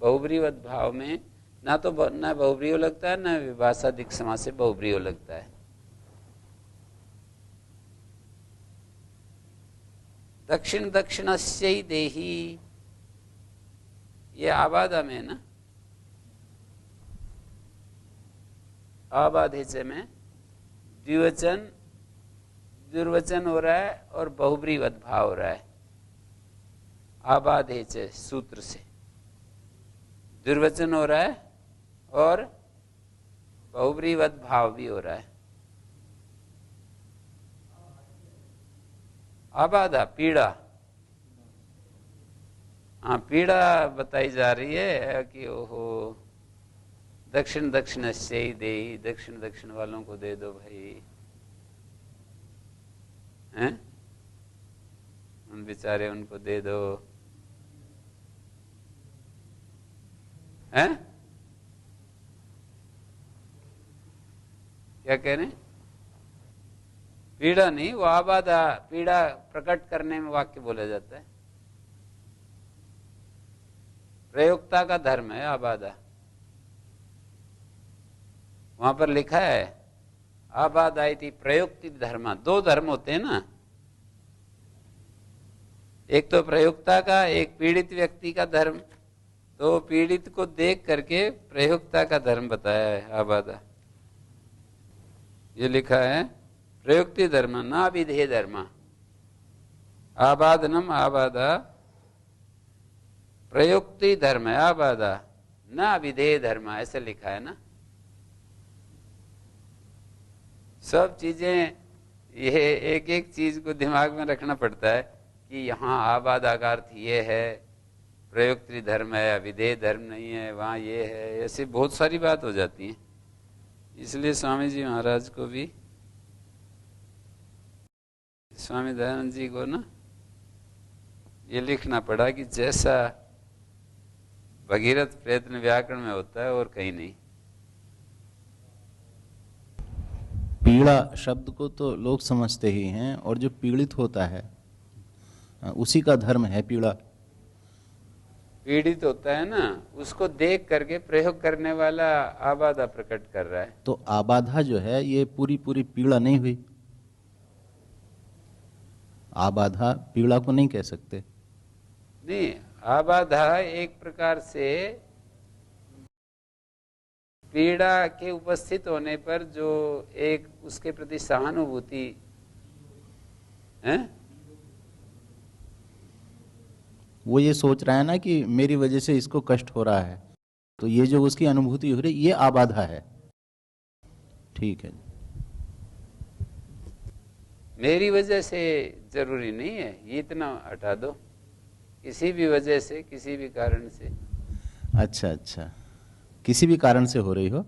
[SPEAKER 1] बहुब्रीवत भाव में ना तो न बहुब्रीय लगता है, न विभाषा दिक् समास से बहुब्रीय लगता है। दक्षिण दक्षिणस्य देही, ये आबादा में ना, आबाधित में द्विवचन दुर्वचन हो रहा है और बहुब्रीवत भाव हो रहा है। आबाधित सूत्र से दुर्वचन हो रहा है और बहुब्रीवत भाव भी हो रहा है। आबाधा पीड़ा, हाँ पीड़ा बताई जा रही है कि ओहो दक्षिण दक्षिण से ही दे, दक्षिण दक्षिण वालों को दे दो भाई, हैं उन बेचारे उनको दे दो, हैं क्या कह रहे हैं? पीड़ा नहीं, वो आबादा, पीड़ा प्रकट करने में वाक्य बोला जाता है। प्रयोक्ता का धर्म है आबादा। वहां पर लिखा है आबादाइति प्रयोक्ति धर्म। दो धर्म होते हैं ना, एक तो प्रयोक्ता का, एक पीड़ित व्यक्ति का धर्म। तो पीड़ित को देख करके प्रयोक्ता का धर्म बताया है आबादा। ये लिखा है प्रयुक्ति धर्म ना विधेय धर्म, आबादनम आबादा प्रयुक्ति धर्म है आबादा ना विधेय धर्म, ऐसे लिखा है ना। सब चीजें, ये एक एक चीज को दिमाग में रखना पड़ता है कि यहाँ आबादा का अर्थ ये है, प्रयुक्ति धर्म है, विधेय धर्म नहीं है, वहाँ ये है, ऐसे बहुत सारी बात हो जाती है। इसलिए स्वामी जी महाराज को भी, स्वामी दयानंद जी को ना ये लिखना पड़ा कि जैसा भगीरथ प्रयत्न व्याकरण में होता है और कहीं नहीं।
[SPEAKER 9] पीड़ा शब्द को तो लोग समझते ही हैं, और जो पीड़ित होता है उसी का धर्म है पीड़ा।
[SPEAKER 1] पीड़ित होता है ना, उसको देख करके प्रयोग करने वाला आबाधा प्रकट कर रहा है।
[SPEAKER 9] तो आबाधा जो है ये पूरी पूरी पीड़ा नहीं हुई। आबाधा पीड़ा को नहीं कह सकते।
[SPEAKER 1] नहीं, आबाधा एक प्रकार से पीड़ा के उपस्थित होने पर जो एक उसके प्रति सहानुभूति है,
[SPEAKER 9] वो ये सोच रहा है ना कि मेरी वजह से इसको कष्ट हो रहा है, तो ये जो उसकी अनुभूति हो रही ये आबाधा है। ठीक है,
[SPEAKER 1] मेरी वजह से जरूरी नहीं है, ये इतना हटा दो, किसी भी वजह से, किसी भी कारण से।
[SPEAKER 9] अच्छा अच्छा, किसी भी कारण से हो रही हो,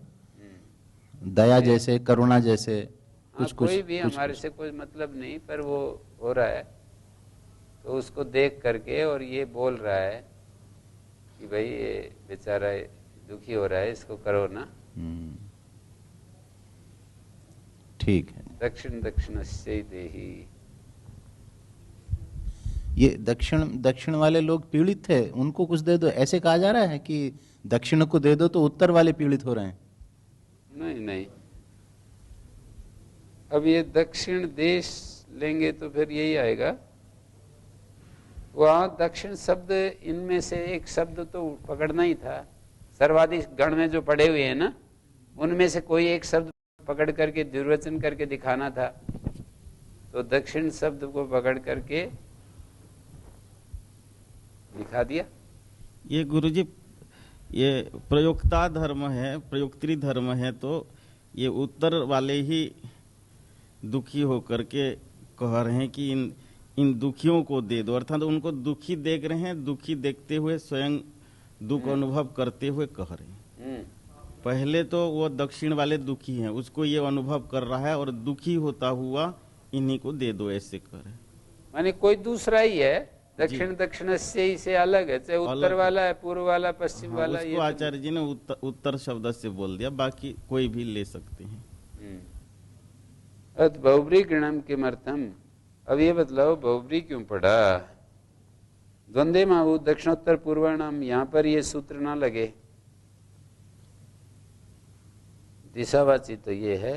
[SPEAKER 9] दया जैसे, करुणा जैसे, कुछ कुछ
[SPEAKER 1] कोई भी हमारे से कोई मतलब नहीं, पर वो हो रहा है तो उसको देख करके और ये बोल रहा है कि भाई ये बेचारा दुखी हो रहा है, इसको करो ना।
[SPEAKER 9] ठीक है।
[SPEAKER 1] दक्षिण दक्षिणस्य देहि,
[SPEAKER 9] ये दक्षिण वाले लोग पीड़ित थे, उनको कुछ दे दो, ऐसे कहा जा रहा है कि दक्षिण को दे दो तो उत्तर वाले पीड़ित हो रहे हैं?
[SPEAKER 1] नहीं नहीं, अब ये दक्षिण देश लेंगे तो फिर यही आएगा। वहां दक्षिण शब्द, इनमें से एक शब्द तो पकड़ना ही था। सर्वाधिक गण में जो पढ़े हुए हैं ना, उनमें से कोई एक शब्द पकड़ करके दुर्वचन करके दिखाना था। तो दक्षिण शब्द को पकड़ करके दिखा दिया।
[SPEAKER 7] ये गुरुजी, ये प्रयोक्ता धर्म है, प्रयोक्त्री धर्म है, तो ये उत्तर वाले ही दुखी होकर के कह रहे हैं कि इन दुखियों को दे दो, अर्थात उनको दुखी देख रहे हैं, दुखी देखते हुए स्वयं दुख अनुभव करते हुए कह रहे हैं। पहले तो वो दक्षिण वाले दुखी हैं, उसको ये अनुभव कर रहा है और दुखी होता हुआ इन्हीं को दे दो, ऐसे कर रहे हैं।
[SPEAKER 1] माने कोई दूसरा ही है, दक्षिण दक्षिण से अलग है, चाहे उत्तर वाला है, पूर्व वाला, पश्चिम वाला।
[SPEAKER 7] उसको आचार्य जी ने उत्तर शब्द से बोल दिया, बाकी कोई भी ले सकते हैं।
[SPEAKER 1] अत बहुब्री गृणम किमर्थम, अब ये बतलाओ बहुब्री क्यों पढ़ा? द्वंद्वे माहू दक्षिणोत्तर पूर्वाणाम, यहाँ पर ये सूत्र ना लगे। दिशावाची तो ये है,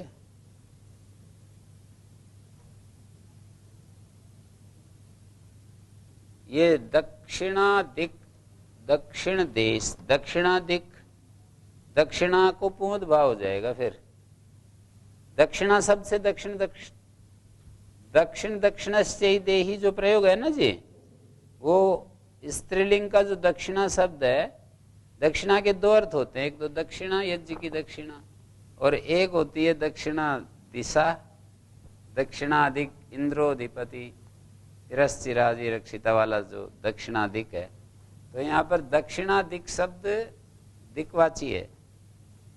[SPEAKER 1] ये दक्षिणादिक, दक्षिण देश, दक्षिणादिक, दक्षिणा को पूर्ण भाव हो जाएगा। फिर दक्षिणा शब्द से दक्षिण, दक्षिण दक्षिणस्य देही जो प्रयोग है ना जी, वो स्त्रीलिंग का जो दक्षिणा शब्द है, दक्षिणा के दो अर्थ होते हैं, एक तो दक्षिणा यज्ञ की दक्षिणा, और एक होती है दक्षिणा दिशा, दक्षिणाधिक इंद्रोधिपति तिरश्चिराजी रक्षिता वाला जो दक्षिणाधिक है। तो यहाँ पर दक्षिणाधिक शब्द दिक्वाची है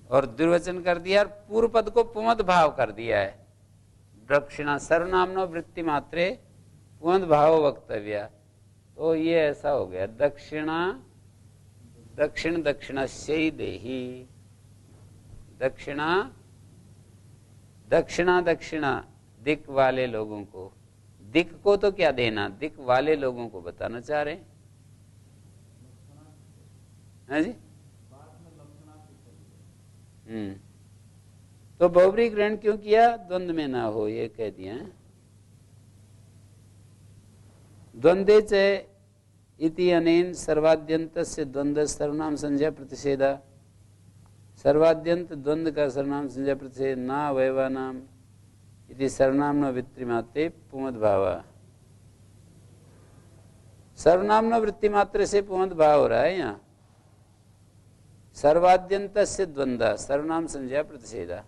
[SPEAKER 1] और दुर्वचन कर दिया और पूर्व पद को पुमद भाव कर दिया है। दक्षिणा सर्वनामनो वृत्ति मात्रे पुमद भाव वक्तव्य, तो ये ऐसा हो गया दक्षिणा, दक्षिण दक्षिणस्यै देही, दक्षिणा दक्षिणा दक्षिणा दिक वाले लोगों को, दिक को तो क्या देना, दिक वाले लोगों को बताना चाह रहे हैं जी। तो बहुब्री ग्रहण क्यों किया, द्वंद्व में ना हो, ये कह दिया है। द्वंद्वे च इति अनेन सर्वाद्यंतस्य द्वंद्व सर्वनाम संज्ञा प्रतिषेधा, सर्वाद्यंत द्वंद्व का सर्वनाम संज्ञा प्रतिषेध ना अवयवानाम इति सर्वनाम न वृत्तिमात्रे पुमद भावा। सर्वनाम न वृत्ति मात्र से पुमद भाव हो रहा है यहाँ। सर्वाद्यंत से द्वंद्व सर्वनाम संज्ञा प्रतिषेधा,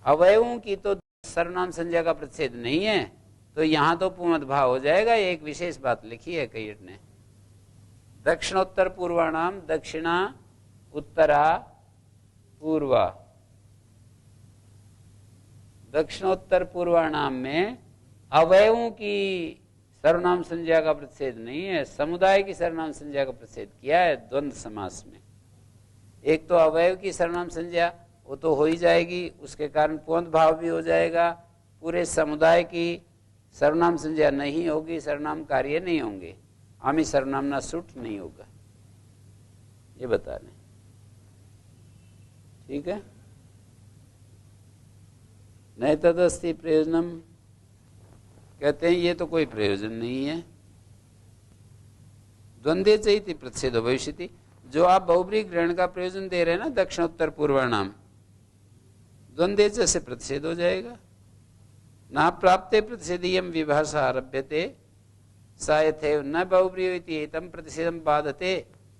[SPEAKER 1] अवयवों की तो सर्वनाम संज्ञा का प्रतिषेध नहीं है, तो यहाँ तो पुमद भाव हो जाएगा। एक विशेष बात लिखी है कैयट ने, दक्षिणोत्तर पूर्वाणाम दक्षिणा उत्तरा पूर्वा, दक्षिणोत्तर पूर्वाणाम में अवयवों की सर्वनाम संज्ञा का प्रतिषेध नहीं है, समुदाय की सर्वनाम संज्ञा का प्रतिषेध किया है द्वंद्व समास में। एक तो अवयव की सर्वनाम संज्ञा वो तो हो ही जाएगी, उसके कारण पुंद भाव भी हो जाएगा। पूरे समुदाय की सर्वनाम संज्ञा नहीं होगी, सर्वनाम कार्य नहीं होंगे, आमी सर्वनाम ना सुट नहीं होगा, ये बता रहे। ठीक है, नहीं तदस्ति प्रयोजनम, कहते हैं ये तो कोई प्रयोजन नहीं है। द्वंद्वे च इति प्रतिषेधो भविष्यति, जो आप बहुब्री ग्रहण का प्रयोजन दे रहे हैं ना दक्षिणोत्तर पूर्वाणाम, द्वंद्वे च से प्रतिषेध हो जाएगा। ना प्राप्ते प्रतिषेधीयम विभाषा आरभ्यते सा यथैव न बहुब्रीयो इति एतम प्रतिषेधम बाधते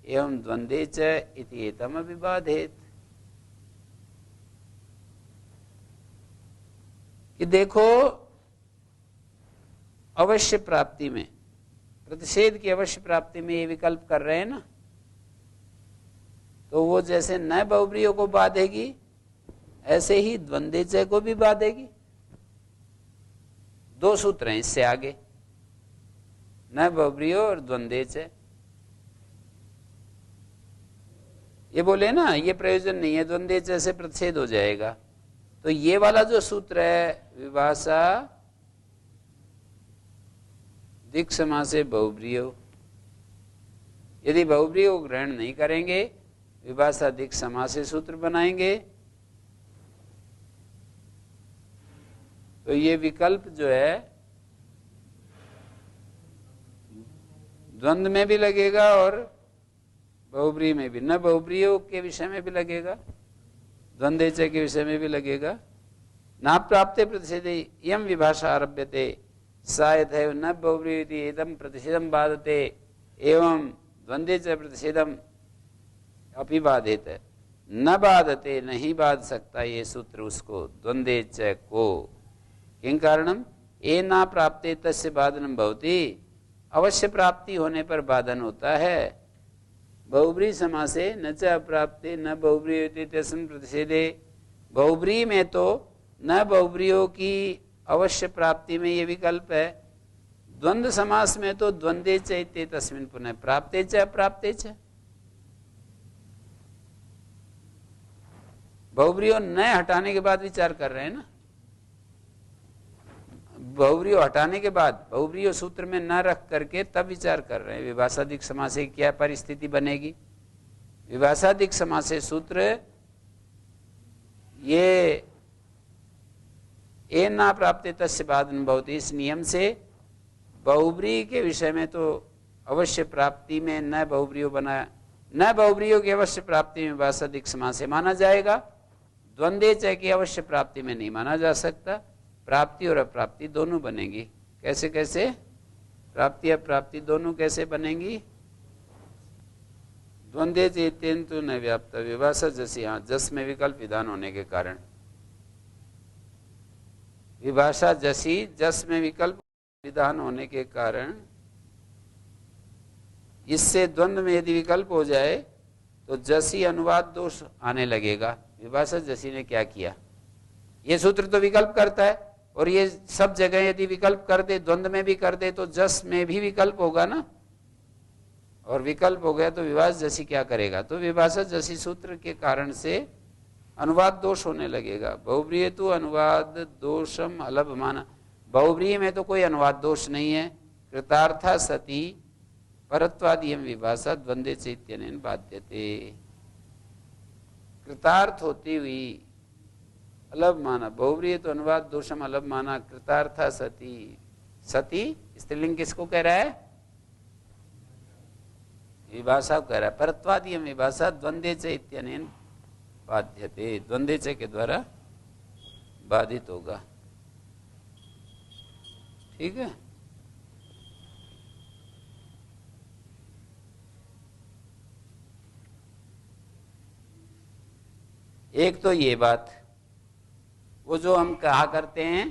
[SPEAKER 1] एवं द्वंद्वे च इति एतम अभिबाधेत। कि देखो अवश्य प्राप्ति में, प्रतिषेध की अवश्य प्राप्ति में ये विकल्प कर रहे हैं ना, तो वो जैसे न बहुब्रियों को बाधेगी ऐसे ही द्वंद्वेचय को भी बाधेगी। दो सूत्र हैं इससे आगे, न बहुब्रियो और द्वंद्वेचय। ये बोले ना ये प्रयोजन नहीं है, द्वंद्वेचय से प्रतिषेध हो जाएगा। तो ये वाला जो सूत्र है विभाषा दिक् समासे बहुब्रियो, यदि बहुब्रियो को ग्रहण नहीं करेंगे, विभाषा दिक् समासे सूत्र बनाएंगे, तो ये विकल्प जो है द्वंद्व में भी लगेगा और बहुब्री में भी, न बहुब्रियों के विषय में भी लगेगा, द्वंद्वेचय के विषय में भी लगेगा। ना प्राप्ते प्रतिषेधे यम विभाषा आरभ्यते सा यथैव न बहुब्रियो इति एतम प्रतिषेधम बाधते एवं द्वंद्वेचय प्रतिषेधम अपि बाधेत। न बाधते, नहीं बाध सकता ये सूत्र उसको, द्वंद्वेचय को। किं कारणम ए ना प्राप्ते तस्य बाधनम भवति, अवश्य प्राप्ति होने पर बाधन होता है। बहुब्री समासे न च अप्राप्ते न बहुब्री इति तस्मिन् प्रतिषेधे, बहुब्री में तो न बहुब्रियों की अवश्य प्राप्ति में ये विकल्प है, द्वंद्व समास में तो द्वंद्वे च इति तस्मिन् पुनः प्राप्ते च अप्राप्ते च। बहुब्रियों न हटाने के बाद विचार कर रहे हैं ना, बहुब्रियों हटाने के बाद बहुब्रियों सूत्र में न रख करके तब विचार कर रहे हैं विभाषादिक समासे क्या परिस्थिति बनेगी। विभाषादिक समासे सूत्र ये ए ना प्राप्ते तस्य बाधन भवति, इस नियम से बहुब्री के विषय में तो अवश्य प्राप्ति में न बहुब्रीहि बनाया, न बहुब्रीहि की अवश्य प्राप्ति में विभाषादिक समास से माना जाएगा। द्वंद्वे च की अवश्य प्राप्ति में नहीं माना जा सकता। प्राप्ति और अप्राप्ति दोनों बनेगी। कैसे कैसे? प्राप्ति अप्राप्ति दोनों कैसे बनेंगी? द्वंद्वे चेतेन तो न व्याप्त विभाषा जैसी, यहाँ जस में विकल्प विधान होने के कारण विभाषा जसी, जस में विकल्प विधान होने के कारण इससे द्वंद्व में यदि विकल्प हो जाए तो जसी अनुवाद दोष आने लगेगा। विभाषा जसी ने क्या किया? ये सूत्र तो विकल्प करता है और ये सब जगह यदि विकल्प कर दे, द्वंद्व में भी कर दे तो जस में भी विकल्प होगा ना, और विकल्प हो गया तो विभाषा जसी क्या करेगा? तो विभाषा जसी सूत्र के कारण से अनुवाद दोष होने लगेगा। बहुब्रीहि तो अनुवाद दोषम अलभ माना। बहुब्रीहि में तो कोई अनुवाद दोष नहीं है। कृतार्था सती परत्वादियम विभाषा द्वंद्वे च इत्यनेन बाध्यते। कृतार्थ होती हुई अलभ माना, बहुब्रीहि तो अनुवाद दोषम अलभ माना। कृतार्था सती, सती स्त्रीलिंग किसको कह रहा है? विभाषा को कह रहा है। परत्वादियम विभाषा द्वंद्वे च इत्यनेन बाध्यते, द्वंद्वे च के द्वारा बाधित होगा। ठीक है। एक तो ये बात, वो जो हम कहा करते हैं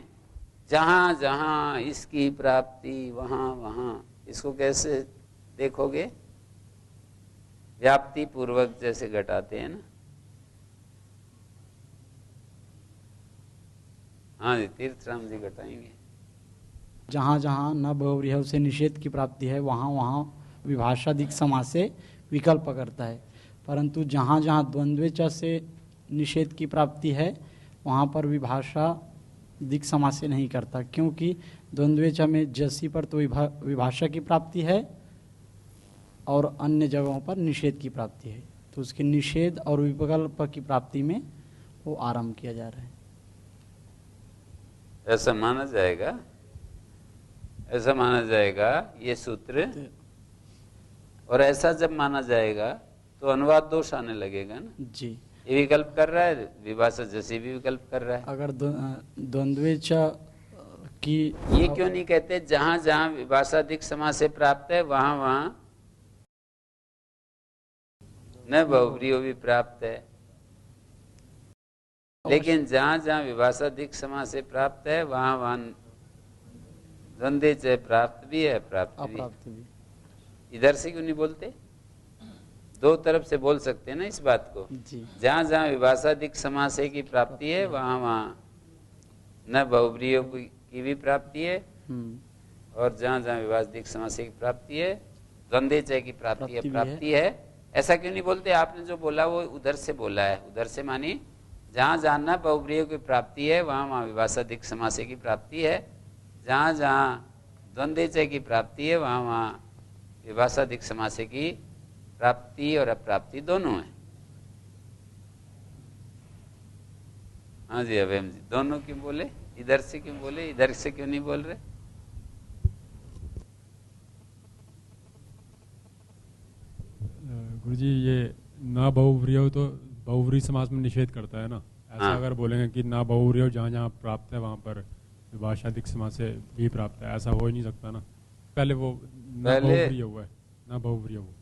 [SPEAKER 1] जहां जहां इसकी प्राप्ति वहां वहां, इसको कैसे देखोगे? व्याप्ति पूर्वक जैसे घटाते हैं ना। हाँ जी, तीर्थराम जी घटाएंगे।
[SPEAKER 4] जहाँ जहाँ न बहुव्रीहि से निषेध की प्राप्ति है वहाँ वहाँ विभाषादिक समास से विकल्प करता है, परंतु जहाँ जहाँ द्वंद्वे च से निषेध की प्राप्ति है वहाँ पर विभाषा दिक समास से नहीं करता, क्योंकि द्वंद्वे च में जसी पर तो विभाषा की प्राप्ति है और अन्य जगहों पर निषेध की प्राप्ति है, तो उसके निषेध और विकल्प की प्राप्ति में वो आरंभ किया जा रहा है।
[SPEAKER 1] ऐसा माना जाएगा, ऐसा माना जाएगा ये सूत्र। और ऐसा जब माना जाएगा तो अनुवाद दोष आने लगेगा ना
[SPEAKER 4] जी।
[SPEAKER 1] ये विकल्प कर रहा है, विभाषा जैसे भी विकल्प कर रहा है।
[SPEAKER 4] अगर द्वंद्वे च की
[SPEAKER 1] ये क्यों नहीं कहते जहां जहां विभाषादिक समास से प्राप्त है वहां वहां न बहुब्रीहि भी प्राप्त है, लेकिन जहां जहां विभाषादिक समास से प्राप्त है वहां वहां द्वंद्वे च प्राप्त भी है अप्राप्त भी। इधर से क्यों नहीं बोलते? दो तरफ से बोल सकते हैं ना इस बात को। जहां जहां विभाषादिक समास की प्राप्ति है वहां वहां न बहुब्रीहि की भी प्राप्ति है, और जहां जहां विभाषादिक समास की प्राप्ति है द्वंद्वे च की प्राप्ति है। ऐसा क्यों नहीं बोलते? आपने जो बोला वो उधर से बोला है। उधर से मानी जहां जहां न बहुब्रीहि की प्राप्ति है वहां वहां विभाषादिक समास की प्राप्ति है, जहां जहां द्वंद्वे च की प्राप्ति है वहां वहां विभाषादिक समास की प्राप्ति और अप्राप्ति दोनों है। हाँ जी अभयम जी, दोनों क्यों बोले? इधर से क्यों बोले, इधर से क्यों नहीं बोल रहे?
[SPEAKER 10] गुरुजी ये ना बहुव्रीहि तो बहुव्रीहि समास में निषेध करता है ना। ऐसा अगर बोलेंगे कि ना बहुव्रीहि जहाँ जहाँ प्राप्त है वहाँ पर विभाषादिक समास से भी प्राप्त है, ऐसा हो ही नहीं सकता ना। पहले वो ना बहुव्रीहि हुआ है, ना बहुव्रीहि हुआ,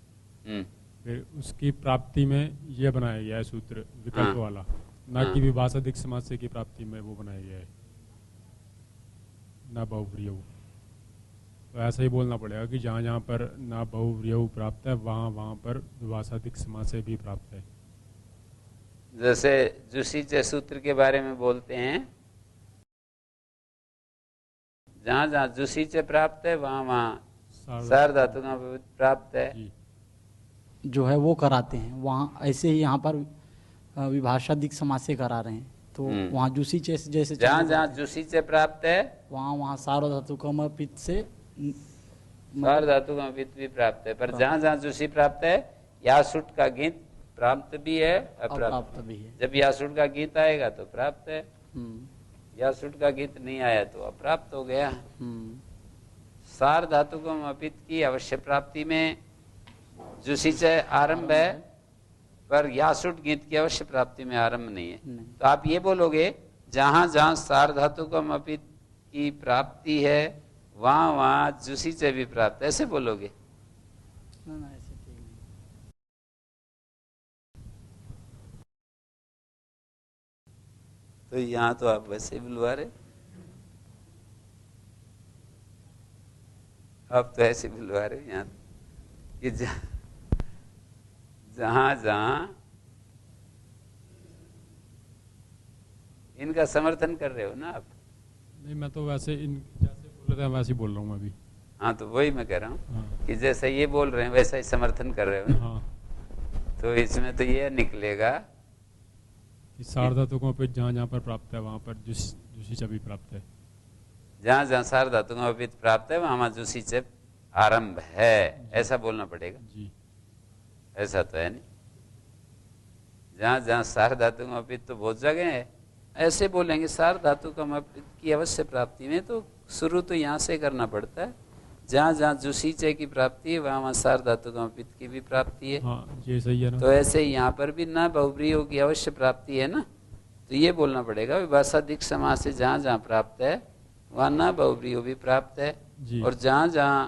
[SPEAKER 10] फिर उसकी प्राप्ति में ये बनाया गया है सूत्र विकल्प वाला, ना कि विभाषादिक समास से की प्राप्ति में वो बनाया गया है ना बहुव्रीहि। तो ऐसा ही बोलना पड़ेगा कि जहाँ जहाँ पर ना बहुव्रीहि प्राप्त है वहाँ वहाँ पर विभाषादिक समास से भी प्राप्त है।
[SPEAKER 1] जैसे जुसी च सूत्र के बारे में बोलते हैं, जहाँ जहाँ जुसी च प्राप्त है वहाँ वहाँ सार धातु का प्राप्त है,
[SPEAKER 4] जो है वो कराते हैं। वहाँ ऐसे ही यहाँ पर विभाषादिक समास से करा रहे हैं, तो वहाँ जुसी च जैसे
[SPEAKER 1] जहाँ जहाँ जुसी च प्राप्त है
[SPEAKER 4] वहाँ वहाँ सार धातु का पित्त से
[SPEAKER 1] सार धातु का पित्त भी प्राप्त है। पर जहाँ जहाँ जुसी प्राप्त है यासुट का गीत प्राप्त भी है अप्राप्त भी है। जब यासुट का गीत आएगा तो प्राप्त है, यासुट का गीत नहीं आया तो अप्राप्त हो गया। सार धातुकम अपित की अवश्य प्राप्ति में जुसीचय आरंभ है, पर यासुट गीत की अवश्य प्राप्ति में आरंभ नहीं है। तो आप ये बोलोगे जहां जहां सार धातुकम अपित की प्राप्ति है वहां वहां जुसीचय भी प्राप्त, ऐसे बोलोगे?
[SPEAKER 4] ना ऐसे ठीक नहीं।
[SPEAKER 1] तो यहाँ तो आप वैसे बुलवा रहे, आप तो ऐसे बुलवा रहे यहाँ कि जहां जहां इनका समर्थन कर रहे हो ना आप।
[SPEAKER 10] नहीं, मैं तो वैसे इन जैसे बोल रहे थे वैसे ही बोल रहा हूँ मैं अभी।
[SPEAKER 1] हाँ, तो वही मैं कह रहा हूँ
[SPEAKER 10] हाँ।
[SPEAKER 1] कि जैसा ये बोल रहे हैं वैसा ही समर्थन कर रहे हो ना।
[SPEAKER 10] हाँ,
[SPEAKER 1] तो इसमें तो ये निकलेगा
[SPEAKER 10] कि सार धातुकों पे जहाँ जहाँ पर प्राप्त है वहाँ पर जुसीचय भी प्राप्त है।
[SPEAKER 1] जहां जहां सार धातुकम अपित प्राप्त है वहां वहां जुसीचय आरंभ है, ऐसा बोलना पड़ेगा
[SPEAKER 10] जी।
[SPEAKER 1] ऐसा तो है नहीं। जहां जहां सार धातुकम अपित तो बहुत जगह है, ऐसे बोलेंगे सार धातुकम अपित की अवश्य प्राप्ति में तो शुरू तो यहाँ से करना पड़ता है। जहां जहां जुसीचय की प्राप्ति है वहां वहां सार धातुकम अपित की भी प्राप्ति है।
[SPEAKER 10] हाँ, ये सही है ना।
[SPEAKER 1] तो ऐसे ही यहाँ पर भी न बहुब्रीहि की अवश्य प्राप्ति है ना, तो ये बोलना पड़ेगा विभाषादिक समास से जहां जहां प्राप्त है वहां न बहुब्रीहि भी प्राप्त है, और जहां जहां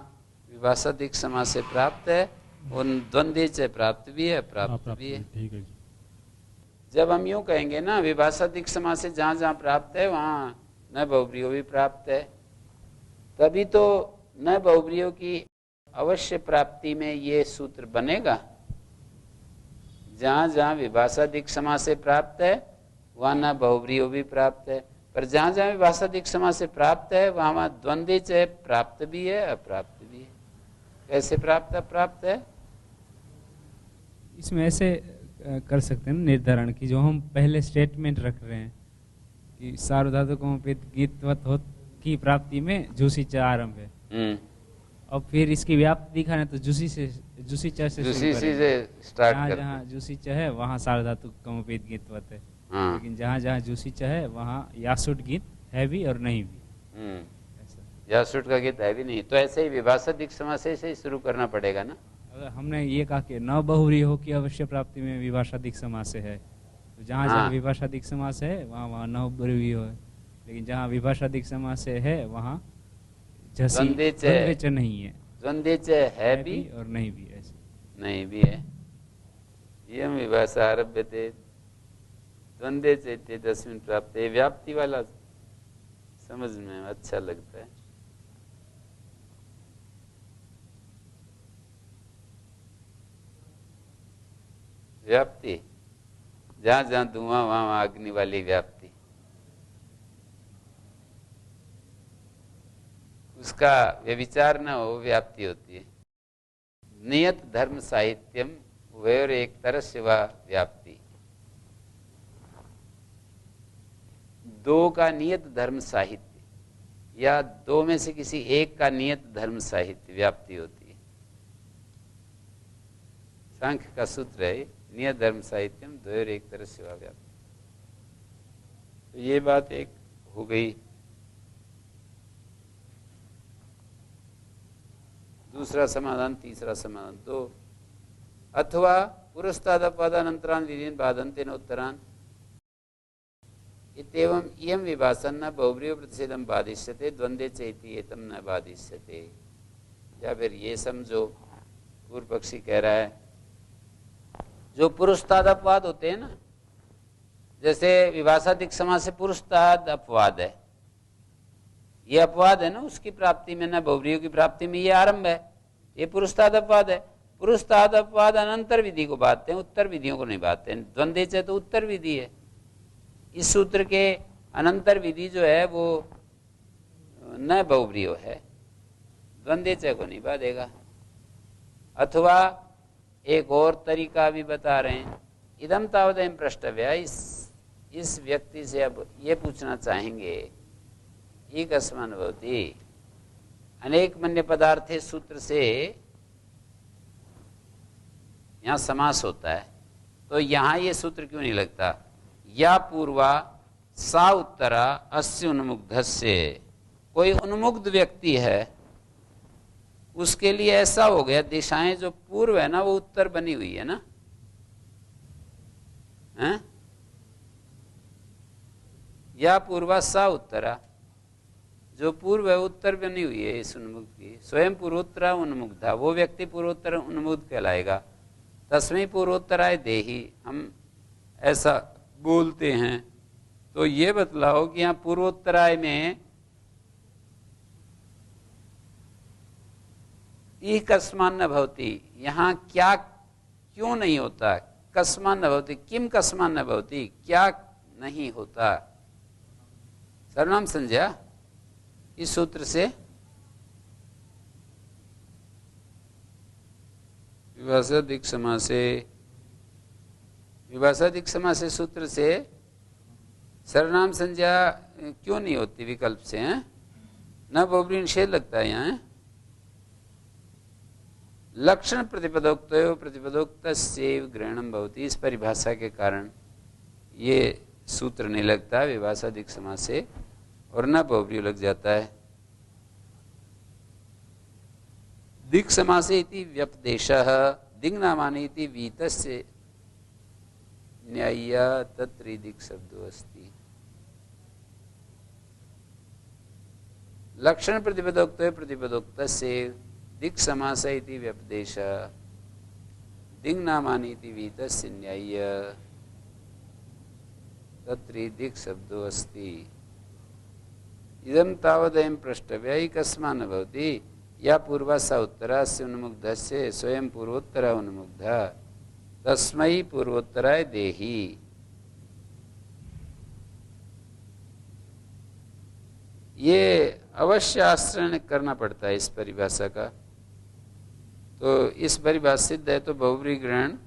[SPEAKER 1] विभाषादिक समास से प्राप्त है उन द्वंद्वचय प्राप्त भी है, प्राप्त भी है।
[SPEAKER 10] ठीक है जी।
[SPEAKER 1] जब हम यूं कहेंगे ना विभाषादिक समास से जहां जहां प्राप्त है वहां न बहुब्रीहि भी प्राप्त है, तभी तो न बहुब्रीहि की अवश्य प्राप्ति में ये सूत्र बनेगा। जहां जहां विभाषादिक समास से प्राप्त है वहां न बहुब्रीहि भी प्राप्त है, पर जहां जहां विभाषादिक समास से प्राप्त है वहां वहां द्वंद्वचय प्राप्त भी है, अप्राप्त भी है। कैसे प्राप्त अप्राप्त है?
[SPEAKER 2] इसमें ऐसे कर सकते हैं निर्धारण की जो हम पहले स्टेटमेंट रख रहे हैं कि सार्वधातुकों पे गीतवत हो की प्राप्ति में जुसीचय आरंभ है, और फिर इसकी व्याप्ति दिखाना तो जुसीचय से
[SPEAKER 1] स्टार्ट
[SPEAKER 2] जहाँ जहाँ जुसीचय है वहाँ सार्वधातुकों पे गीतवत है।
[SPEAKER 1] हाँ।
[SPEAKER 2] लेकिन जहाँ जहाँ जुसीचय है वहाँ यासुट गीत है भी और नहीं भी। ऐसा
[SPEAKER 1] यासुट का गीत है भी नहीं, तो ऐसे ही विभाषादिक समास से ही शुरू करना पड़ेगा ना।
[SPEAKER 2] अगर हमने ये कहा कि न बहुब्रीहि हो की अवश्य प्राप्ति में विभाषादिक समास है, तो जहाँ जहाँ विभाषादिक समास है वहाँ वहाँ न बहुब्रीहि हो, लेकिन जहाँ विभाषादिक समास है वहाँ द्वंद्वचय नहीं है।
[SPEAKER 1] द्वंद्वचय है भी
[SPEAKER 2] और नहीं भी, ऐसे
[SPEAKER 1] नहीं भी है। ये विभाषा आरभ्यते द्वंद्वचय तस्मिन् प्राप्त, व्याप्ति वाला समझ में अच्छा लगता है। व्याप्ति जहां जहां धुआं वहां वहां अग्नि वाली व्याप्ति, उसका व्यभिचार न हो व्याप्ति होती है। नियत धर्म साहित्यम वयोर एक तरह से वह व्याप्ति, दो का नियत धर्म साहित्य या दो में से किसी एक का नियत धर्म साहित्य व्याप्ति होती है। सांख्य का सूत्र है नियत धर्म साहित्यम द्वयोर एक तरह से वह व्याप्ति। तो ये बात एक हो गई। दूसरा समाधान, तीसरा समाधान तो अथवा पुरस्तादपादानंतरान विधीन बाधन्तेन उत्तरान इत्येवं इयं विभाषण न बहुब्रीहि प्रतिषेधम बाधिष्यते द्वंद्वचय इति एतम न बाधिष्यते। या फिर ये समझो पूर्व पक्षी कह रहा है जो पुरुषताद अपवाद होते हैं ना, जैसे विभाषादिक समास से पुरुषताद अपवाद है, ये अपवाद है ना, उसकी प्राप्ति में न बहुब्रीहि की प्राप्ति में ये आरंभ है, ये पुरुषताद अपवाद है। पुरुषताद अपवाद अनंतर विधि को बांधते हैं, उत्तर विधियों को नहीं बांधते हैं। द्वंद्वचय तो उत्तर विधि है। इस सूत्र के अनंतर विधि जो है वो न बहुब्रीहि है, द्वंद्वचय को नहीं बांधेगा। अथवा एक और तरीका भी बता रहे हैं, इदम तावदेयं प्रष्टव्य, इस व्यक्ति से अब ये पूछना चाहेंगे एकस्मान् भवति अनेक मन्य पदार्थे सूत्र से यहाँ समास होता है, तो यहाँ ये सूत्र क्यों नहीं लगता? या पूर्वा सा उत्तरा अस्य उन्मुग्धस्य, कोई उन्मुग्ध व्यक्ति है उसके लिए ऐसा हो गया, दिशाएं जो पूर्व है ना वो उत्तर बनी हुई है ना, हैं? या पूर्वा सा उत्तरा, जो पूर्व है उत्तर बनी हुई है इस उन्मुक्त की। स्वयं पूर्वोत्तरा उन्मुक्ता, वो व्यक्ति पूर्वोत्तर उन्मुक्त कहलाएगा। तस्मै पूर्वोत्तराय देही, हम ऐसा बोलते हैं। तो ये बतलाओ कि यहाँ पूर्वोत्तराय में ई कस्मान न भवति, यहाँ क्या क्यों नहीं होता? कस्मान न भवति, किम कस्मान न भवति, क्या नहीं होता? सर्वनाम संज्ञा इस सूत्र से विभाषादिक समासे, विभाषादिक समासे सूत्र से सर्वनाम संज्ञा क्यों नहीं होती विकल्प से? हैं न बहुब्री निषेध लगता है यहाँ। लक्षण प्रतिपदोक्त प्रतिपदोक्त ग्रहणम भवति, इस परिभाषा के कारण ये सूत्र नहीं लगता विभाषादिक समास से, और न बहुब्री लग जाता है। दिक् समासे इति व्यपदेशः दिङ् नामानि इति वीतस्य न्याय्य तत्र दिक् शब्दो अस्ति। लक्षण प्रतिपदोक्त प्रतिपदोक्तस्य दिक् समास इति व्यपदेशः दिङ् नामानि इति वीतस्य न्याय्य तत्र दिक् शब्दो अस्ति। इदं तावदयं प्रष्टव्य कस्मान् न भवति, या पूर्वासा उत्तरास्य उन्मुग्धस्य स्वयं पूर्वोत्तरा उन्मुग्धा तस्मै पूर्वोत्तराय देहि। ये अवश्य आश्रय करना पड़ता है इस परिभाषा का। तो इस परिभाषा सिद्ध है तो बहुब्री ग्रहण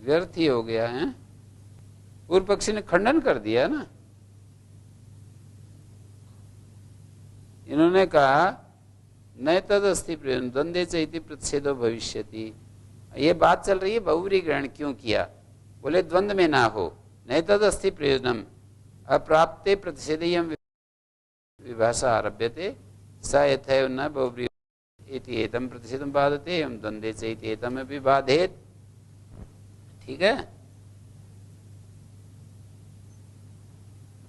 [SPEAKER 1] व्यर्थ ही हो गया है। पूर्व पक्षी ने खंडन कर दिया ना, इन्होंने कहा न तदस्ति प्रयोजन द्वंद्वे चैति प्रतिषेधो भविष्यति। ये बात चल रही है बहुब्री ग्रहण क्यों किया, बोले द्वंद्व में ना हो, न तदस्ति प्रयोजनम अप्राप्ते प्रतिषेधीयम विभाषा आरभ्यते स यथैव न बहुब्री इति एतम प्रतिषेधम बाधते एवं द्वंद्वे चैति एतम अपि बाधेत। ठीक है,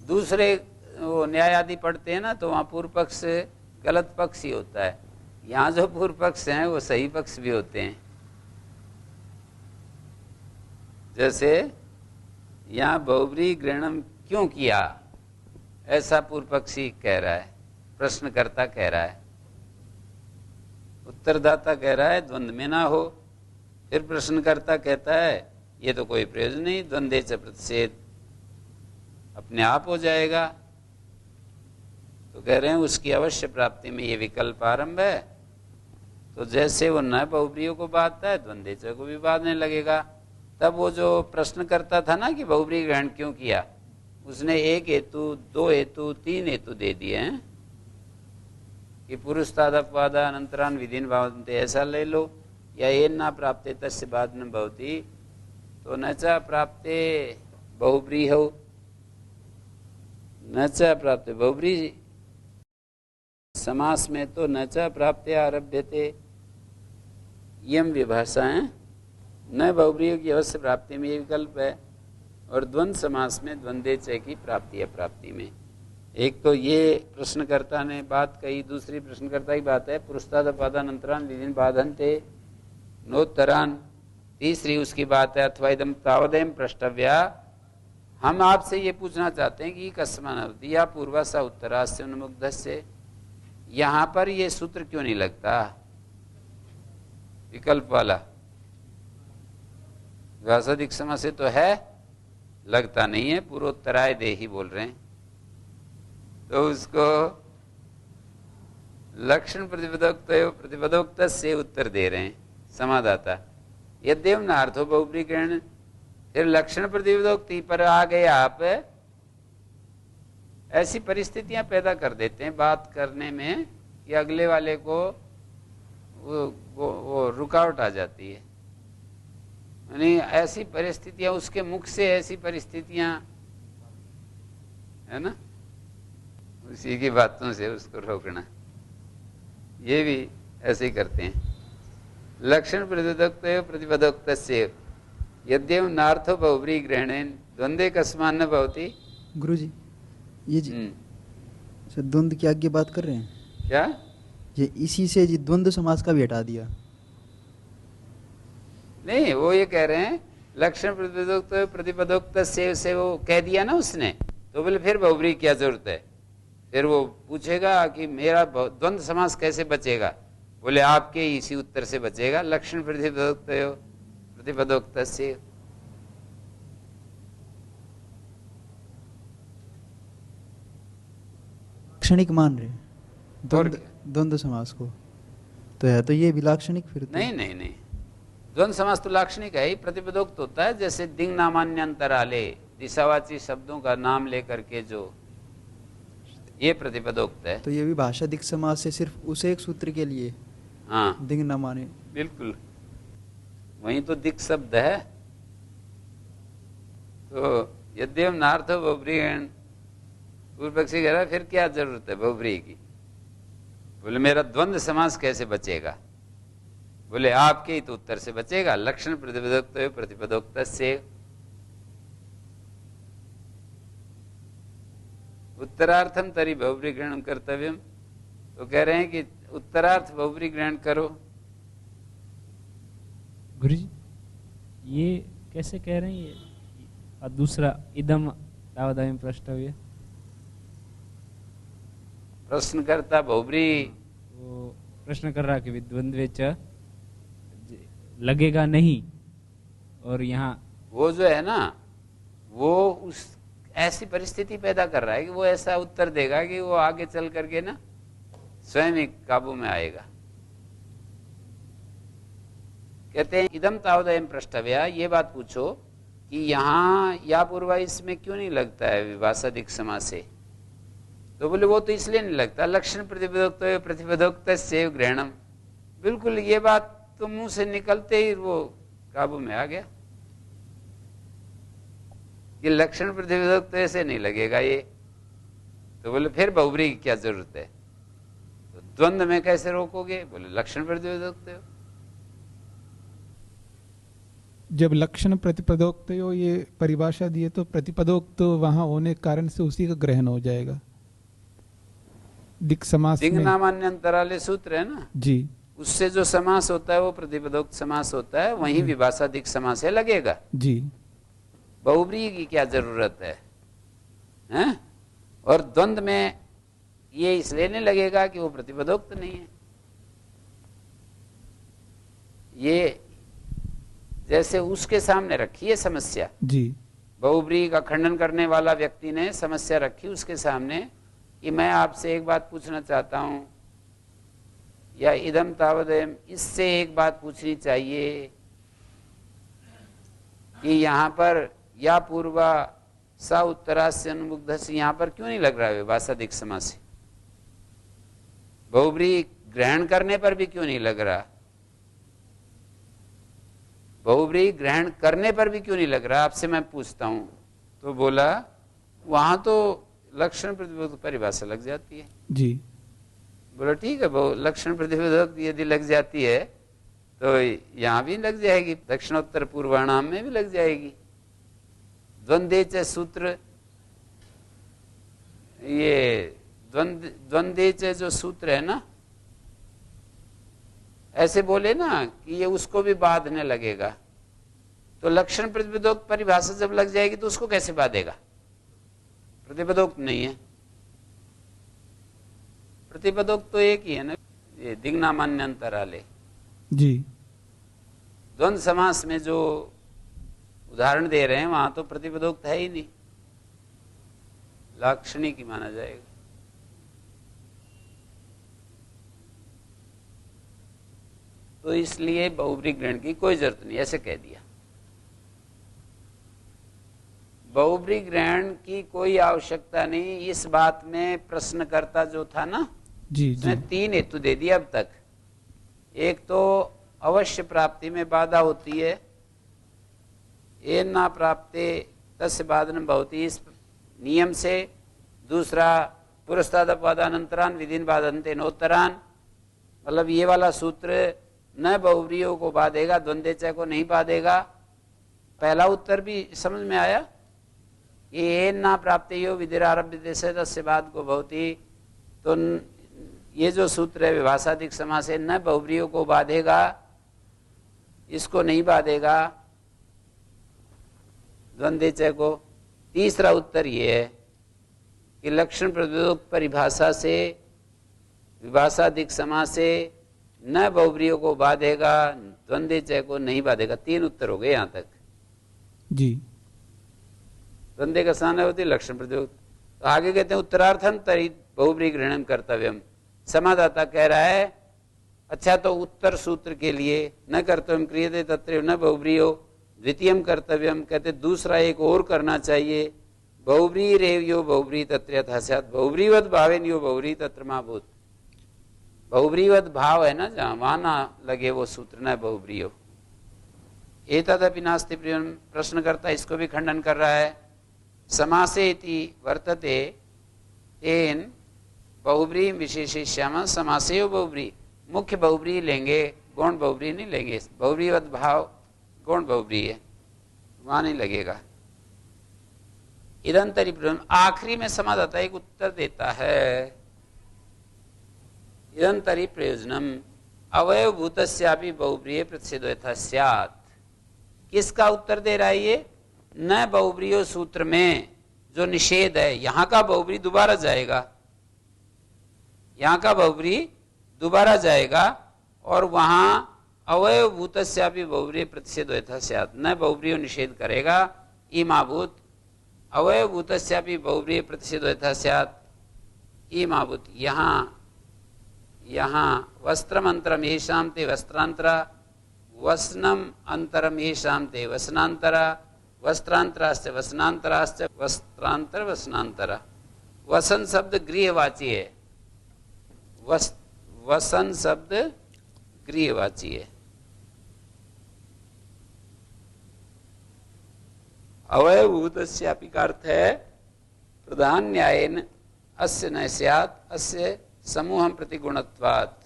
[SPEAKER 1] दूसरे वो न्याय आदि पढ़ते हैं ना तो वहाँ पूर्व पक्ष गलत पक्ष ही होता है, यहाँ जो पूर्व पक्ष हैं वो सही पक्ष भी होते हैं। जैसे यहाँ बहुब्री ग्रहणम क्यों किया ऐसा पूर्व पक्षी कह रहा है, प्रश्नकर्ता कह रहा है, उत्तरदाता कह रहा है द्वंद्व में ना हो, फिर प्रश्नकर्ता कहता है ये तो कोई प्रयोजन नहीं, द्वंद्वे च प्रतिषेध अपने आप हो जाएगा। तो कह रहे हैं उसकी अवश्य प्राप्ति में ये विकल्प आरंभ है, तो जैसे वो न बहुब्रियों को बांधता है द्वंद्वे च को भी बांधने लगेगा। तब वो जो प्रश्न करता था ना कि बहुब्री ग्रहण क्यों किया, उसने एक हेतु, दो हेतु, तीन हेतु दे दिए हैं कि पुरुषतादपवादा अनंतरान विधिन भावन्ते, ऐसा ले लो, या ये ना प्राप्ते तस्य बाधनं भवति, तो न च प्राप्ते बहुब्री हो, न च प्राप्ते बहुब्री समास में तो न च प्राप्ते आरभ्यते, यम विभाषा है न बहुब्री की अवश्य प्राप्ति में ये विकल्प है, और द्वंद्व समास में द्वंद्वे च की प्राप्ति अप्राप्ति में। एक तो ये प्रश्नकर्ता ने बात कही, दूसरी प्रश्नकर्ता की बात है पुरुषतादपादानंतरान विधिन बाधन्ते नोत्तरान, तीसरी उसकी बात है अथवा इदम तावदेम प्रष्टव्या। हम आपसे ये पूछना चाहते हैं कि कस्मान अवधि या पूर्वासा उत्तरास्य उन्मुग्धस्य, यहाँ पर ये सूत्र क्यों नहीं लगता विकल्प वाला? व्यासादिक समय से तो है, लगता नहीं है, पूर्वोत्तराय देही बोल रहे हैं, तो उसको लक्षण प्रतिपदोक्त से उत्तर दे रहे हैं समादाता। यद्यव नार्थो बहुब्री ग्रहण, फिर लक्षण प्रतिपदोक्ति पर आ गए आप, ऐसी परिस्थितियां पैदा कर देते हैं बात करने में कि अगले वाले को वो रुकावट आ जाती है। यानी ऐसी परिस्थितियां उसके मुख से, ऐसी परिस्थितियां है ना, उसी की बातों से उसको रोकना। ये भी ऐसे ही करते हैं। लक्षण प्रतिपदोक्त प्रतिपदोक्त से यद्यव नार्थो बहुब्री ग्रहणेन द्वंद्वे कस्मान न भवति।
[SPEAKER 3] गुरु जी ये जी सर द्वंद्व की आगे बात कर रहे हैं
[SPEAKER 1] क्या?
[SPEAKER 3] ये इसी से जी द्वंद्व समास का भी हटा दिया।
[SPEAKER 1] नहीं, वो ये कह रहे हैं लक्षण प्रतिपदोक्त प्रतिपदोक्त से वो कह दिया ना उसने, तो बोले फिर बहुब्री क्या जरूरत है? फिर वो पूछेगा कि मेरा द्वंद्व समास कैसे बचेगा? बोले आपके इसी उत्तर से बचेगा, लक्षण प्रतिपदोक्त प्रतिपदोक्त से।
[SPEAKER 3] लाक्षणिक मान रहे द्वंद्व समास को, तो है तो ये भी लाक्षणिक फिर तो।
[SPEAKER 1] नहीं नहीं नहीं, द्वंद्व समास तो लाक्षणिक है ही, प्रतिपदोक्त होता है। जैसे दिंग नामान्यंतराले, दिशावाची शब्दों का नाम लेकर के जो ये प्रतिपदोक्त है।
[SPEAKER 3] तो ये भी भाषादिक समास से सिर्फ उस एक सूत्र के लिए।
[SPEAKER 1] हाँ
[SPEAKER 3] दिंग न माने,
[SPEAKER 1] बिल्कुल, वही तो दिक् शब्द है। तो यद्यव नार्थ बहुब्रीहण, पूर्व पक्षी कह रहा है फिर क्या जरूरत है बहुब्री की? बोले मेरा द्वंद्व समास कैसे बचेगा? बोले आपके ही तो उत्तर से बचेगा, लक्षण प्रतिपदोक्त प्रतिपदोक्त से। उत्तरार्थम तरी बहुब्री ग्रहण कर्तव्यम, तो कह रहे हैं कि उत्तरार्थ बहुब्री ग्रहण करो।
[SPEAKER 2] गुरु जी ये कैसे कह रहे हैं ये? और दूसरा इदम तावदायम प्रष्टव्य,
[SPEAKER 1] प्रश्नकर्ता बहुब्री
[SPEAKER 2] वो प्रश्न कर रहा कि द्वंद्वे च लगेगा नहीं, और यहाँ
[SPEAKER 1] वो जो है ना वो उस ऐसी परिस्थिति पैदा कर रहा है कि वो ऐसा उत्तर देगा कि वो आगे चल करके ना स्वयं ही काबू में आएगा। कहते हैं इदम तावदयम प्रष्टव्या, ये बात पूछो कि यहाँ या पूर्वा इसमें क्यों नहीं लगता है विभाषादिक समास से? तो बोले वो तो इसलिए नहीं लगता, लक्षण प्रतिपदोक्त प्रतिपदोक्त से ग्रहणम। बिल्कुल ये बात तो मुंह से निकलते ही वो काबू में आ गया। ये लक्षण प्रतिपदोक्त ऐसे नहीं लगेगा ये, तो बोले फिर बहुब्री की क्या जरूरत है? तो द्वंद्व में कैसे रोकोगे? बोले लक्षण प्रतिपदोक्त।
[SPEAKER 5] जब लक्षण प्रतिपदोक्त हो ये परिभाषा दिए तो प्रतिपदोक्त वहां होने के कारण से उसी का ग्रहण हो जाएगा। दिक् समास
[SPEAKER 1] दिंग
[SPEAKER 5] में
[SPEAKER 1] नामान्यंतराले सूत्र है ना
[SPEAKER 5] जी, उससे
[SPEAKER 1] जो समास होता है वो प्रतिपदोक्त समास होता है, वहीं विभाषादिक समास है लगेगा
[SPEAKER 5] जी।
[SPEAKER 1] बहुब्री की क्या जरूरत है, हैं? और द्वंद्व में ये इसलिए नहीं लगेगा कि वो प्रतिपदोक्त नहीं है। ये जैसे उसके सामने रखी है समस्या
[SPEAKER 5] जी,
[SPEAKER 1] बहुब्री का खंडन करने वाला व्यक्ति ने समस्या रखी उसके सामने कि मैं आपसे एक बात पूछना चाहता हूं, या इदम तावदयम, इससे एक बात पूछनी चाहिए कि यहाँ पर या पूर्वा सा उत्तरास्य अनुमुग्ध से यहाँ पर क्यों नहीं लग रहा है विभाषादिक समास से? बहुब्री ग्रहण करने पर भी क्यों नहीं लग रहा? बहुब्री ग्रहण करने पर भी क्यों नहीं लग रहा? आपसे मैं पूछता हूं। तो बोला वहां तो लक्षण प्रतिपदोक्त परिभाषा लग जाती है
[SPEAKER 5] जी।
[SPEAKER 1] बोला ठीक है, लक्षण प्रतिपदोक्त यदि लग जाती है तो यहाँ भी लग जाएगी, दक्षिणोत्तर पूर्वाणाम में भी लग जाएगी। द्वंदेच सूत्र, ये द्वंदेच जो सूत्र है ना, ऐसे बोले ना कि ये उसको भी बांधने लगेगा, तो लक्षण प्रतिपदोक्त परिभाषा जब लग जाएगी तो उसको कैसे बांधेगा? प्रतिपदोक्त नहीं है। प्रतिपदोक्त तो एक ही है ना, ये दिग्नामान्यंतराले
[SPEAKER 5] जी।
[SPEAKER 1] द्वंद्व समास में जो उदाहरण दे रहे हैं वहां तो प्रतिपदोक्त है ही नहीं, लाक्षणिक ही माना जाएगा। तो इसलिए बहुब्री ग्रहण की कोई जरूरत नहीं, ऐसे कह दिया। बहुब्री ग्रहण की कोई आवश्यकता नहीं, इस बात में प्रश्नकर्ता जो था ना
[SPEAKER 5] जी,
[SPEAKER 1] उसने तीन हेतु दे दिए अब तक। एक तो अवश्य प्राप्ति में बाधा होती है, ये ना प्राप्ते तस्य बाधनम भवति, इस नियम से। दूसरा पुरस्ताद अपवादानंतरान विधिन बाधन्ते नोत्तरान, मतलब ये वाला सूत्र न बहुव्रीहि को बाधेगा, द्वंद्व च को नहीं बाधेगा। पहला उत्तर भी समझ में आया। ये ना प्राप्तियो विधिरारभ्यते से तस्य बाद को भवति। तो ये जो सूत्र है विभाषादिक समास है, न बहुव्रीहि को बाधेगा, इसको नहीं बाधेगा द्वंद्व च को। तीसरा उत्तर ये है कि लक्षण प्रतिपदोक्त परिभाषा से विभाषादिक समास से न बहुव्रीहि को बाधेगा, द्वंद्व च को नहीं बाधेगा। 3 उत्तर हो गए यहाँ तक
[SPEAKER 5] जी।
[SPEAKER 1] द्वंद्व का स्थान होती लक्षण प्रतिपदोक्त। तो आगे कहते हैं उत्तरार्थम तरी बहुव्रीहि ग्रहणम कर्तव्यम। समादाता कह रहा है अच्छा तो उत्तर सूत्र के लिए न कर्तव्यम क्रियते तत्र न बहुव्रीहि द्वितीयम कर्तव्यम, कहते दूसरा एक और करना चाहिए। बहुव्रीहि रेव यो बहुव्रीहि तत्र यथा स्यात्, बहुव्रीहिवत् भावेन यो बहुव्रीहि तत्र मा भूत्। बहुव्रीहिवत् भाव है ना जहाँ, वहां ना लगे वो सूत्र न बहुव्रीहि। एतदपि नास्ति प्रियम, प्रश्नकर्ता इसको भी खंडन कर रहा है। समासे इति वर्तते तेन बहुव्रीहि विशेषयिष्यामः, समासेव बहुव्रीहि। मुख्य बहुव्रीहि लेंगे, गौण बहुव्रीहि नहीं लेंगे। बहुव्रीहिवत् भाव गौण बहुव्रीहि है, वहां नहीं लगेगा। इदंतरि प्रयोजनम, आखिरी में समाधाता एक उत्तर देता है। इदंतरि प्रयोजनम अवयवभूतस्यापि बहुव्रीहि प्रतिषेधो यथा स्यात्। किसका उत्तर दे रहा है ये? न बहुव्रीहि सूत्र में जो निषेध है, यहाँ का बहुव्रीहि दोबारा जाएगा, यहाँ का बहुव्रीहि दोबारा जाएगा और वहां अवयवभूतस्यापि बहुव्रीहि प्रतिषेधो यथा स्यात्, न बहुव्रीहि निषेध करेगा। इमाभूत अवयवभूतस्यापि बहुव्रीहि प्रतिषेधो यथा स्यात्, इमाभूत। यहाँ वस्त्रम अंतरम येषां ते वस्त्रांतरा, वसनम अंतरम येषां ते वसनांतरा, वस्त्रांतराश्च वसनांतराश्च वस्त्रांतर वसनांतरा। वसन शब्द गृहवाची है, वसन शब्द गृहवाची है। अवयवभूतस्यापि का अर्थ है प्रधान न्यायेन अस्य न स्यात् अस्य समूहं प्रति गुणत्वात्।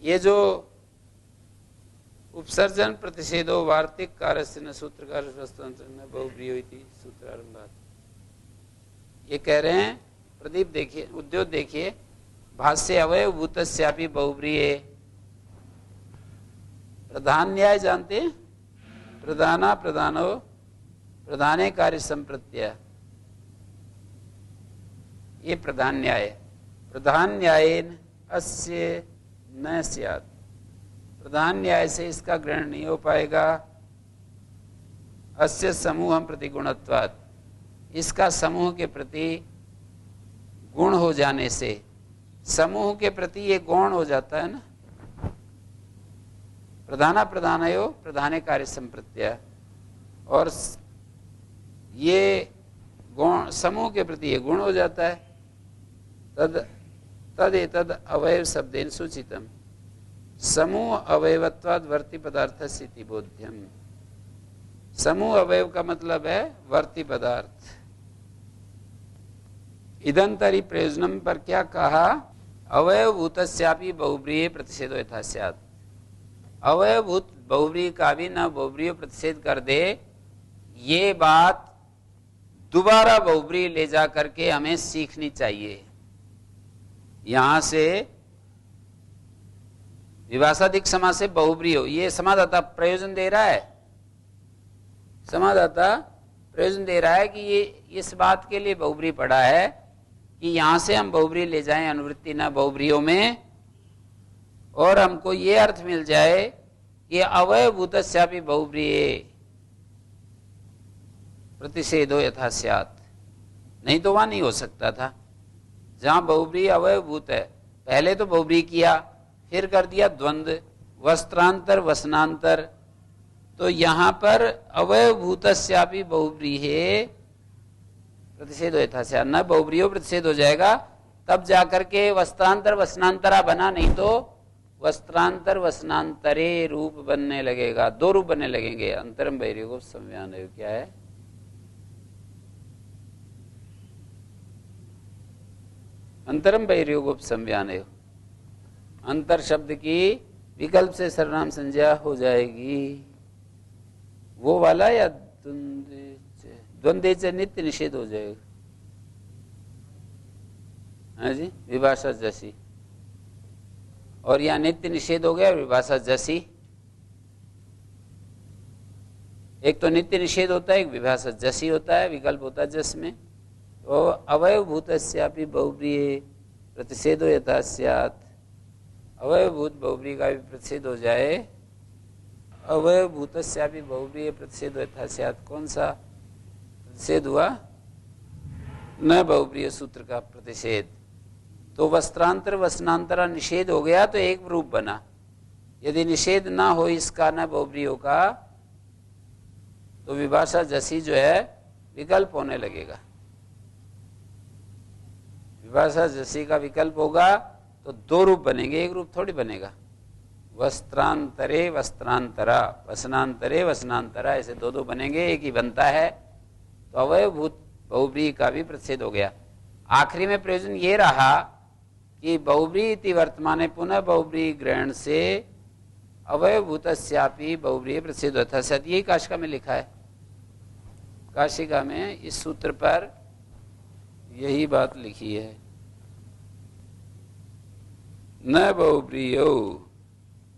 [SPEAKER 1] ये जो उपसर्जन प्रतिषेधो वार्तिक कारस्य न सूत्रकार वस्तुअंतर न बहुव्रीहि इति सूत्रारंभात्। ये कह रहे हैं, प्रदीप देखिए, उद्योग देखिए, भाष्य अवयवभूतस्यापि बहुव्रीहि। प्रधान न्याय जानते हैं? प्रधाना प्रधानो प्रधाने कार्य संप्रत्यय, ये प्रधान न्याय। प्रधान न्यायेन अस्य न स्यात्, प्रधान न्याय से इसका ग्रहण नहीं हो पाएगा। अस्य समूहं प्रति गुणत्वात्, इसका समूह के प्रति गुण हो जाने से, समूह के प्रति ये गौण हो जाता है ना। प्रधाना प्रधानयो प्रधाने कार्य संप्रत्यय, और ये गुण समूह के प्रति ये गुण हो जाता है। तद एतद अवयव शब्देन सूचितम, समूह अवयवत्वाद वर्ती पदार्थस्य इति बोध्यम। समूह अवयव का मतलब है वर्ती पदार्थ। इदंतरि प्रयोजनम पर क्या कहा? अवयवभूतस्यापि बहुव्रीहि प्रतिषेधो यथा स्यात्। अवयवभूत बहुव्रीहि का भी न बहुव्रीहि प्रतिषेध कर दे, ये बात दोबारा बहुव्रीहि ले जा करके हमें सीखनी चाहिए। यहां से विभाषादिक समास से बहुव्रीहि हो, ये समादाता प्रयोजन दे रहा है। समादाता प्रयोजन दे रहा है कि ये इस बात के लिए बहुव्रीहि पड़ा है कि यहां से हम बहुव्रीहि ले जाएं अनुवृत्ति न बहुव्रीहियों में, और हमको ये अर्थ मिल जाए कि अवयवभूतस्यापि बहुव्रीहि प्रतिषेधो यथा स्यात्। नहीं तो वहां नहीं हो सकता था। जहां बहुव्रीहि अवयवभूत है, पहले तो बहुव्रीहि किया, फिर कर दिया द्वंद्व, वस्त्रांतर वसनांतर, तो यहां पर अवयवभूतस्यापि बहुव्रीहि प्रतिषेधो यथा स्यात्, न बहुव्रीहि प्रतिषेध हो जाएगा, तब जाकर के वस्त्रांतर वसनांतरा बना। नहीं तो वस्त्रांतर वसनांतरे रूप बनने लगेगा, 2 रूप बनने लगेंगे। अंतरम बहिर्युगो संव्यान क्या है? अंतरम बहिर्योगोपसंज्ञानयो, अंतर शब्द की विकल्प से सर्वनाम संज्ञा हो जाएगी, वो वाला, या द्वंद्व से नित्य निषेध हो जाएगा। हाँ जी, विभाषा जैसी, और यहाँ नित्य निषेध हो गया, विभाषा जैसी। एक तो नित्य निषेध होता है, एक विभाषा जैसी होता है, विकल्प होता है जस में। तो अवयवभूतस्यापि बहुव्रीहि प्रतिषेधो यथा स्यात्, अवयवभूत बहुव्रीहि का भी प्रतिषेध हो जाए। अवयवभूतस्यापि बहुव्रीहि प्रतिषेधो यथा स्यात्, कौन सा प्रतिषेध हुआ? न बहुव्रीहि सूत्र का प्रतिषेध। तो वस्त्रांतर वसनांतरा निषेध हो गया तो एक रूप बना। यदि निषेध ना हो इसका, न बहुव्रीहि का, तो विभाषा जैसी जो है विकल्प होने लगेगा। विभाषा जैसी का विकल्प होगा तो दो रूप बनेंगे, एक रूप थोड़ी बनेगा। वस्त्रांतरे वस्त्रांतरा, वसनांतरे वसनांतरा, ऐसे दो दो बनेंगे, एक ही बनता है। तो अवयवभूत बहुव्रीहि का भी प्रतिषेध हो गया। आखिरी में प्रयोजन ये रहा कि बहुव्रीहि वर्तमाने पुनः बहुव्रीहि ग्रहण से अवयवभूतस्यापि बहुव्रीहि प्रतिषेध होता है। शायद यही काशिका में लिखा है। काशिका में इस सूत्र पर यही बात लिखी है। न बहुव्रीह्यौ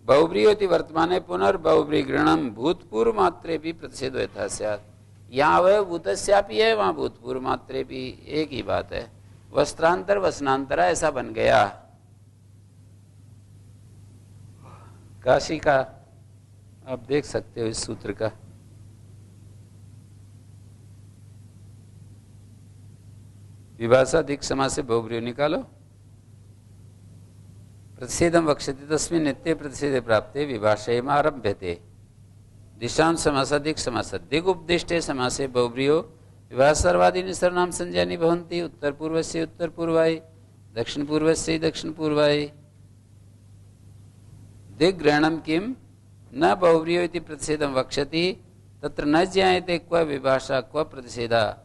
[SPEAKER 1] बहुव्रीह्योति वर्तमाने पुनर्बहुव्रीहि ग्रहणम भूतपूर्व मात्रे भी प्रतिषेधो यथा स्यात्। यहाँ अवयवभूतस्यापि है, वहाँ भूतपूर्व मात्रे भी, एक ही बात है। वस्त्रांतर वसनांतरा ऐसा बन गया। काशी का आप देख सकते हो इस सूत्र का। विभाषाधिक समास से बहुव्रीहि निकालो। प्रतिषेधम वक्ष्यते तस्मिन् नित्ये प्रतिषेधे प्राप्ते विभाषेयम् आरभ्यते। दिशां समासाधिक समास दिग् उपदिष्टे समासे बहुव्रीह्यो विभाष सर्वादीनि सर्वनाम संज्ञानि भवन्ति। उत्तर पूर्वस्य उत्तर पूर्वाय, दक्षिण पूर्वस्य दक्षिण पूर्वाय। दिग्ग्रहणम किम न बहुव्रीह्यो इति प्रतिषेधं वक्ष्यति, तत्र न ज्ञायते क्व विभाषा क्व प्रतिषेधा।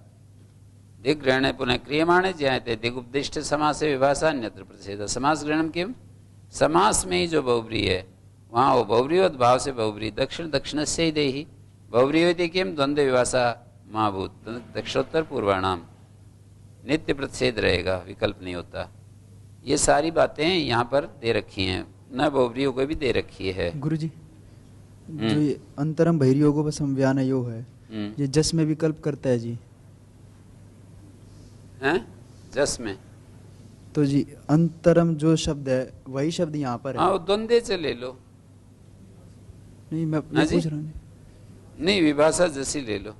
[SPEAKER 1] दिग्ग्रहणे पुनः क्रियमाणे ज्ञायते दिगुपदिष्ट समासे विभाषा अन्यत्र प्रतिषेधा। समास ग्रहणम किम, समास में ही जो बहुव्रीहि है वहाँ वो बहुव्रीह्योद् भाव से बहुव्रीहि। दक्षिण दक्षिणस्य ही देहि बहुव्रीह्यो इति किम द्वंद्व विभाषा महाभूत दक्षिणोत्तर पूर्वाणाम, नित्य प्रतिषेध रहेगा, विकल्प नहीं होता। ये सारी बातें यहाँ पर दे रखी हैं, न बहुव्रीह्यों को भी दे रखी है।
[SPEAKER 3] गुरुजी, जो ये अंतरम बहिर्योगोपसंज्ञानयो है, ये जस में विकल्प करता है जी,
[SPEAKER 1] हैं? जस में
[SPEAKER 3] तो जी अंतरम जो शब्द है वही शब्द यहाँ पर है।
[SPEAKER 1] हाँ, द्वंद्व से ले लो।
[SPEAKER 3] नहीं, मैं
[SPEAKER 1] हाँ
[SPEAKER 3] पूछ रहा हूँ,
[SPEAKER 1] नहीं विभाषा जैसी ले लो।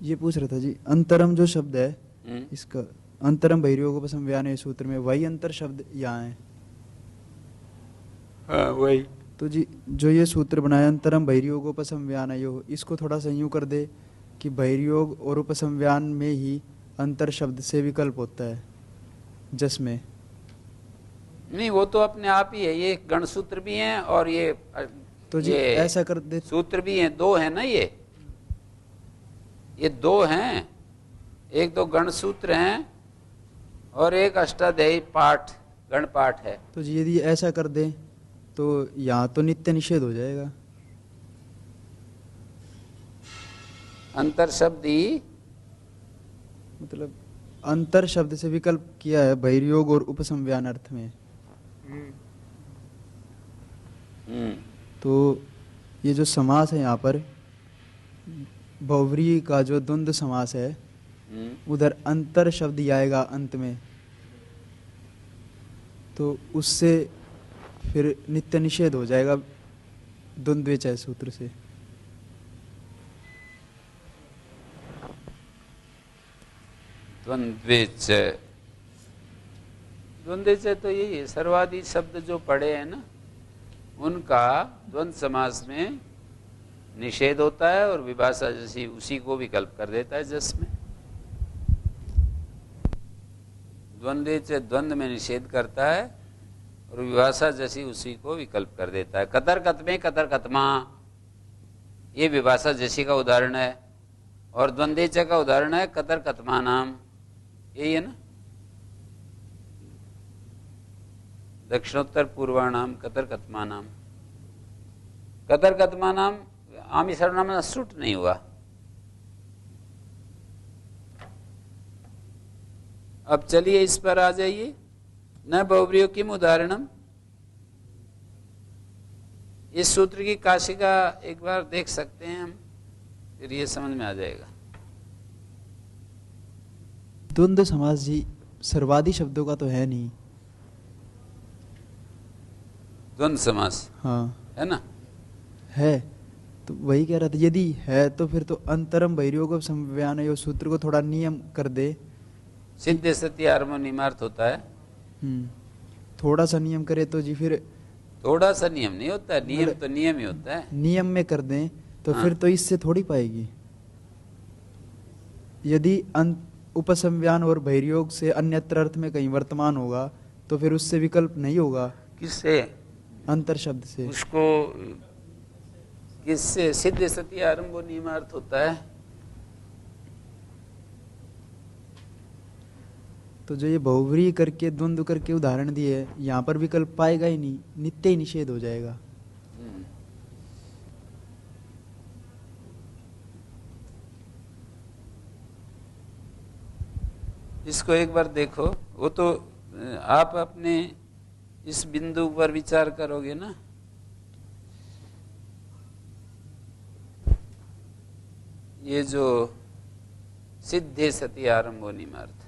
[SPEAKER 3] ये पूछ रहा था जी, अंतरम जो शब्द है इसका, अंतरम बहिर्योगोपसंज्ञानयो सूत्र में वही अंतर शब्द यहाँ है।
[SPEAKER 1] हाँ वही।
[SPEAKER 3] तो जी जो ये सूत्र बनाया अंतरम बहिर्योगोपसंज्ञानयो, इसको थोड़ा सा यूँ कर दे कि बहिर्योग और उपसंज्ञान में ही अंतर शब्द से विकल्प होता है जस में।
[SPEAKER 1] नहीं, वो तो अपने आप ही है, ये गण सूत्र भी हैं और ये
[SPEAKER 3] तो जी ऐसा कर दे,
[SPEAKER 1] सूत्र भी हैं, दो हैं ना, ये दो हैं। एक तो गण सूत्र हैं और एक अष्टाध्यायी पाठ गण पाठ है।
[SPEAKER 3] तो जी यदि ऐसा कर दे तो यहाँ तो नित्य निषेध हो जाएगा।
[SPEAKER 1] अंतर शब्द ही,
[SPEAKER 3] मतलब अंतर शब्द से विकल्प किया है बहिर्योग और उपसंज्ञान अर्थ में। तो ये जो समास है यहाँ पर बहुव्रीहि का जो द्वंद्व समास है, उधर अंतर शब्द ही आएगा अंत में, तो उससे फिर नित्य निषेध हो जाएगा द्वंद्वेचय सूत्र से।
[SPEAKER 1] द्वंद्वेचय, द्वंद्वेचय तो यही है, सर्वादि शब्द जो पढ़े हैं ना उनका द्वंद्व समास में निषेध होता है और विभाषा जैसी उसी को विकल्प कर देता है जस में। द्वंद्वेचय द्वंद्व में निषेध करता है और विभाषा जैसी उसी को विकल्प कर देता है। कतर कतमे कतर कतमा, ये विभाषा जैसी का उदाहरण है और द्वंद्वेचय का उदाहरण है कतर कतमा नाम, यही है ना। दक्षिणोत्तर पूर्वाणाम कतर कतमानाम, कतर कतमानाम आमी सर्वनाम सूट नहीं हुआ। अब चलिए इस पर आ जाइए, न बहुब्रीयो किम उदाहरणम। इस सूत्र की काशिका एक बार देख सकते हैं हम, फिर ये समझ में आ जाएगा।
[SPEAKER 3] द्वंद्व समास जी सर्वादि शब्दों का तो है नहीं।
[SPEAKER 1] द्वंद्व समास
[SPEAKER 3] हाँ
[SPEAKER 1] है ना,
[SPEAKER 3] है, तो वही कह रहा था, यदि है तो फिर तो अंतरम बहिर्योग संव्यान यो सूत्र को थोड़ा नियम कर दे।
[SPEAKER 1] सिद्ध सत्य आरम्भ निमार्थ होता है।
[SPEAKER 3] थोड़ा सा नियम करे तो जी फिर
[SPEAKER 1] थोड़ा सा नियम नहीं होता है, नियम तो नियम ही होता है।
[SPEAKER 3] नियम में कर दें तो
[SPEAKER 1] हाँ।
[SPEAKER 3] फिर तो इससे थोड़ी पाएगी। यदि उपसंव्यान और बहिर्योग से अन्यत्र अर्थ में कहीं वर्तमान होगा तो फिर उससे विकल्प नहीं होगा।
[SPEAKER 1] किससे?
[SPEAKER 3] अंतर शब्द से।
[SPEAKER 1] उसको किससे? सिद्ध सत्य आरम्भ नियमार्थ होता है।
[SPEAKER 3] तो जो ये बहुव्रीहि करके द्वंद्व करके उदाहरण दिए, यहाँ पर विकल्प पाएगा ही नहीं, नित्य ही निषेध हो जाएगा।
[SPEAKER 1] इसको एक बार देखो, वो तो आप अपने इस बिंदु पर विचार करोगे ना। ये जो सिद्धे सति आरंभो निमार्थ,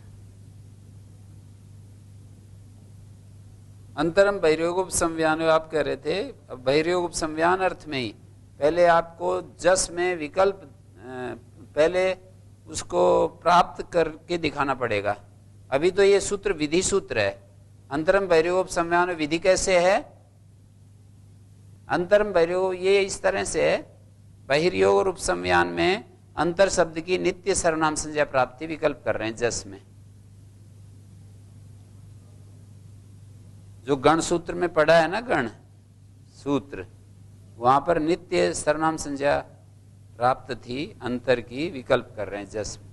[SPEAKER 1] अंतरम बहिर्योग संव्यान आप कह रहे थे। अब बहिर्योग संव्यान अर्थ में ही पहले आपको जस में विकल्प पहले उसको प्राप्त करके दिखाना पड़ेगा। अभी तो ये सूत्र विधि सूत्र है। अंतरम बहिर्योग संव्यान विधि कैसे है? अंतरम बहिर्योग ये इस तरह से है, बहिर्योग और उपसंव्यान में अंतर शब्द की नित्य सर्वनाम संज्ञा प्राप्ति विकल्प कर रहे हैं जस में। जो गण सूत्र में पढ़ा है ना, गण सूत्र, वहां पर नित्य सर्वनाम संज्ञा प्राप्त थी, अंतर की विकल्प कर रहे हैं जस में।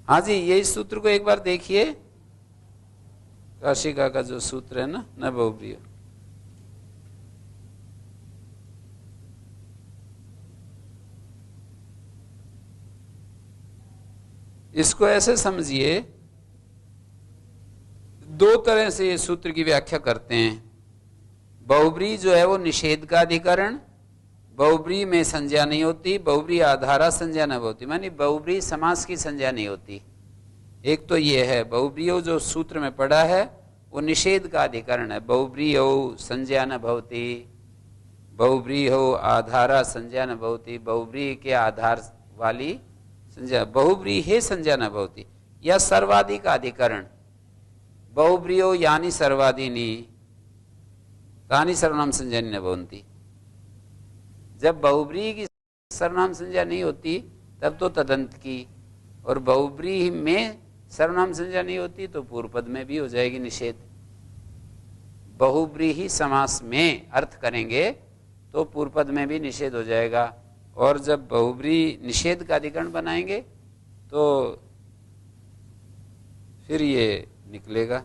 [SPEAKER 1] हाँ जी, ये इस सूत्र को एक बार देखिए, काशिका का जो सूत्र है ना, न बहुब्रीहि। इसको ऐसे समझिए, दो तरह से ये सूत्र की व्याख्या करते हैं। बहुब्रीहि जो है वो निषेध का अधिकरण, बहुब्रीहि में संज्ञा नहीं होती, बहुब्रीहि आधारा संज्ञा न होती, मानी बहुब्रीहि समास की संज्ञा नहीं होती। एक तो ये है बहुब्रीहि जो सूत्र में पढ़ा है वो निषेध का अधिकरण है। बहुब्रीहि हो संज्ञा न भवती, बहुब्रीहि हो आधारा संज्ञा न भवती, बहुब्रीहि के आधार वाली संज्ञा, बहुब्रीहि है संज्ञा न भवती, या सर्वादि का अधिकरण। बहुब्रीहि हो यानी सर्वादीनी तानी सर्वनाम संज्ञा न भवन्ति। जब बहुब्रीहि की सर्वनाम संज्ञा नहीं होती तब तो तदंत की, और बहुब्रीहि में सर्वनाम संज्ञा नहीं होती तो पूर्व पद में भी हो जाएगी निषेध। बहुब्रीहि समास में अर्थ करेंगे तो पूर्व पद में भी निषेध हो जाएगा, और जब बहुब्रीहि निषेध का अधिकरण बनाएंगे तो फिर ये निकलेगा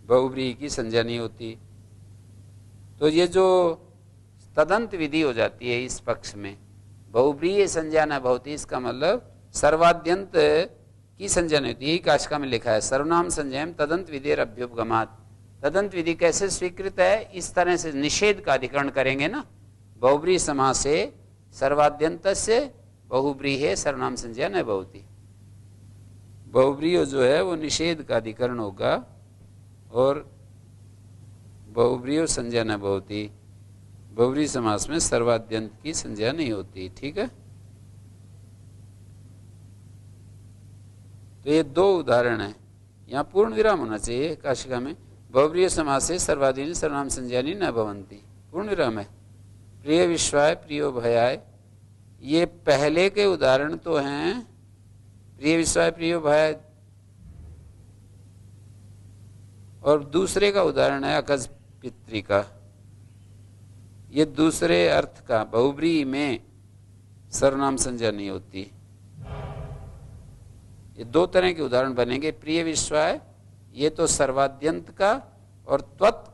[SPEAKER 1] बहुब्रीहि की संज्ञा नहीं होती। तो ये जो तदंत विधि हो जाती है इस पक्ष में, बहुब्रीहि संज्ञा न भवती, इसका मतलब सर्वाद्यंत की संज्ञा नहीं होती। यही काशिका में लिखा है, सर्वनाम संज्ञा तदंत विधेर अभ्युपगमात्। तदंत विधि कैसे स्वीकृत है? इस तरह से निषेध का अधिकरण करेंगे ना, बहुब्रीहि समास से सर्वाद्यंत से बहुब्रीहि सर्वनाम संज्ञा न भवती। बहुब्रीहि जो है वो निषेध का अधिकरण होगा, और बहुब्रीहि संज्ञा न भवती, बहुब्रीहि समास में सर्वाद्यंत की संज्ञा नहीं होती। ठीक है, तो ये दो उदाहरण है। यहाँ पूर्ण विराम होना चाहिए काशिका में। बहुब्रीहि समास से सर्वादीनि सर्वनाम संज्ञानि न भवन्ति, पूर्ण विराम है। प्रिय विश्वाय प्रियो भयाय, ये पहले के उदाहरण तो हैं, प्रिय विश्वाय प्रियो भयाय, और दूसरे का उदाहरण है अकज पितृ का। ये दूसरे अर्थ का, बहुब्रीहि में सर्वनाम संज्ञा नहीं होती। ये दो तरह के उदाहरण बनेंगे। प्रिय विश्वाय ये तो सर्वाद्यंत का, और त्वत्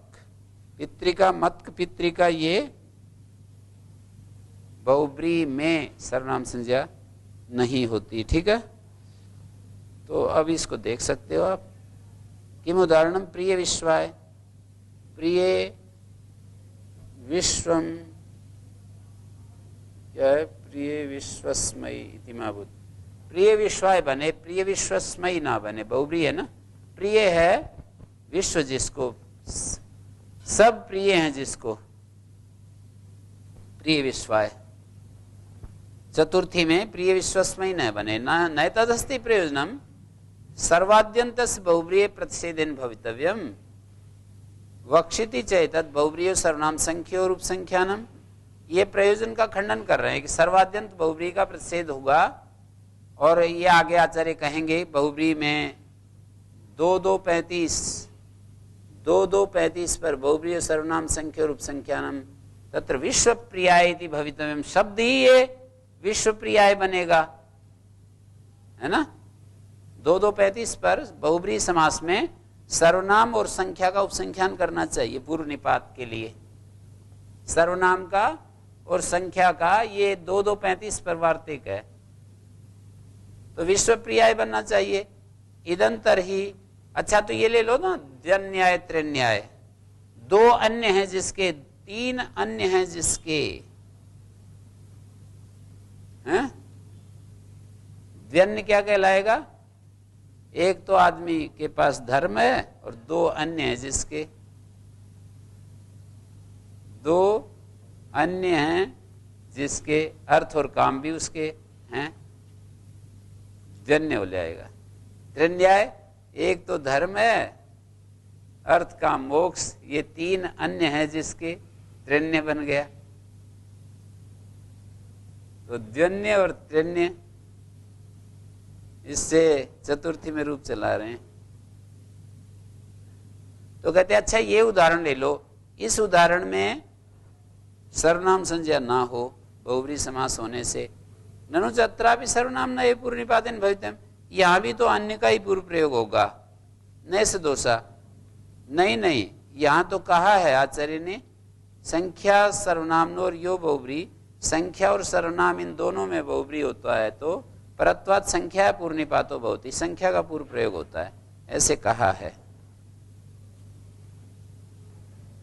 [SPEAKER 1] पितृका मत पितृका ये बहुब्री में सर्वनाम संज्ञा नहीं होती। ठीक है, तो अब इसको देख सकते हो आप। किम उदाहरणम प्रिय विश्वाय, प्रिय विश्वम क्या है, प्रिय विश्वस्मयी इति माभूत। प्रिय विश्वाय बने, प्रिय विश्वस्मयी ना बने, बहुब्री है ना। प्रिय है विश्व जिसको, सब प्रिय हैं जिसको, प्रिय विश्वाय। चतुर्थी में प्रिय विश्वस्मयी न बने, न तदस्ति प्रयोजनम सर्वाद्यंतस बहुब्रीय प्रतिषेधेन भवितव्यम वक्षिति चेतत बहुब्रीय सर्वनाम संख्यो रूप संख्यानम। ये प्रयोजन का खंडन कर रहे हैं कि सर्वाद्यंत बहुब्री का प्रतिषेध होगा, और ये आगे आचार्य कहेंगे बहुब्री में 2-2-35 पर बहुब्रीय सर्वनाम संख्यो रूप संख्यानम तत्र विश्व प्रियाय इति भवितव्यम। शब्द ही ये विश्व प्रियाय बनेगा, है ना। 2-2-35 पर बहुब्री समास में सर्वनाम और संख्या का उपसंख्यान करना चाहिए पूर्व निपात के लिए। सर्वनाम का और संख्या का ये 2-2-35 पर वार्तिक है, तो विश्व प्रियाय बनना चाहिए। इदंतर ही, अच्छा तो ये ले लो ना, द्व्यन्याय त्रिन्याय, 2 अन्य हैं जिसके, 3 अन्य हैं जिसके, हैं? द्व्यन्य क्या कहलाएगा, एक तो आदमी के पास धर्म है और 2 अन्य हैं जिसके, 2 अन्य हैं जिसके अर्थ और काम भी उसके हैं, द्व्यन्य हो जाएगा। त्रिन्याय, एक तो धर्म है, अर्थ काम मोक्ष, ये 3 अन्य हैं जिसके, त्रिन्य बन गया। तो द्व्यन्य और त्रिन्य, इससे चतुर्थी में रूप चला रहे हैं। तो कहते हैं अच्छा ये उदाहरण ले लो, इस उदाहरण में सर्वनाम संज्ञा ना हो बहुब्री समास होने से, ननु चत्रा भी सर्वनाम न पूर्व निपातेन भवितव्यम, यहां भी तो अन्य का ही पूर्व प्रयोग होगा, न से दोषा। नहीं, यहां तो कहा है आचार्य ने संख्या सर्वनाम और यो बहुब्री, संख्या और सर्वनाम इन दोनों में बहुब्री होता है तो परत्वात् संख्या पूर्व निपातो भवति, संख्या का पूर्व प्रयोग होता है, ऐसे कहा है।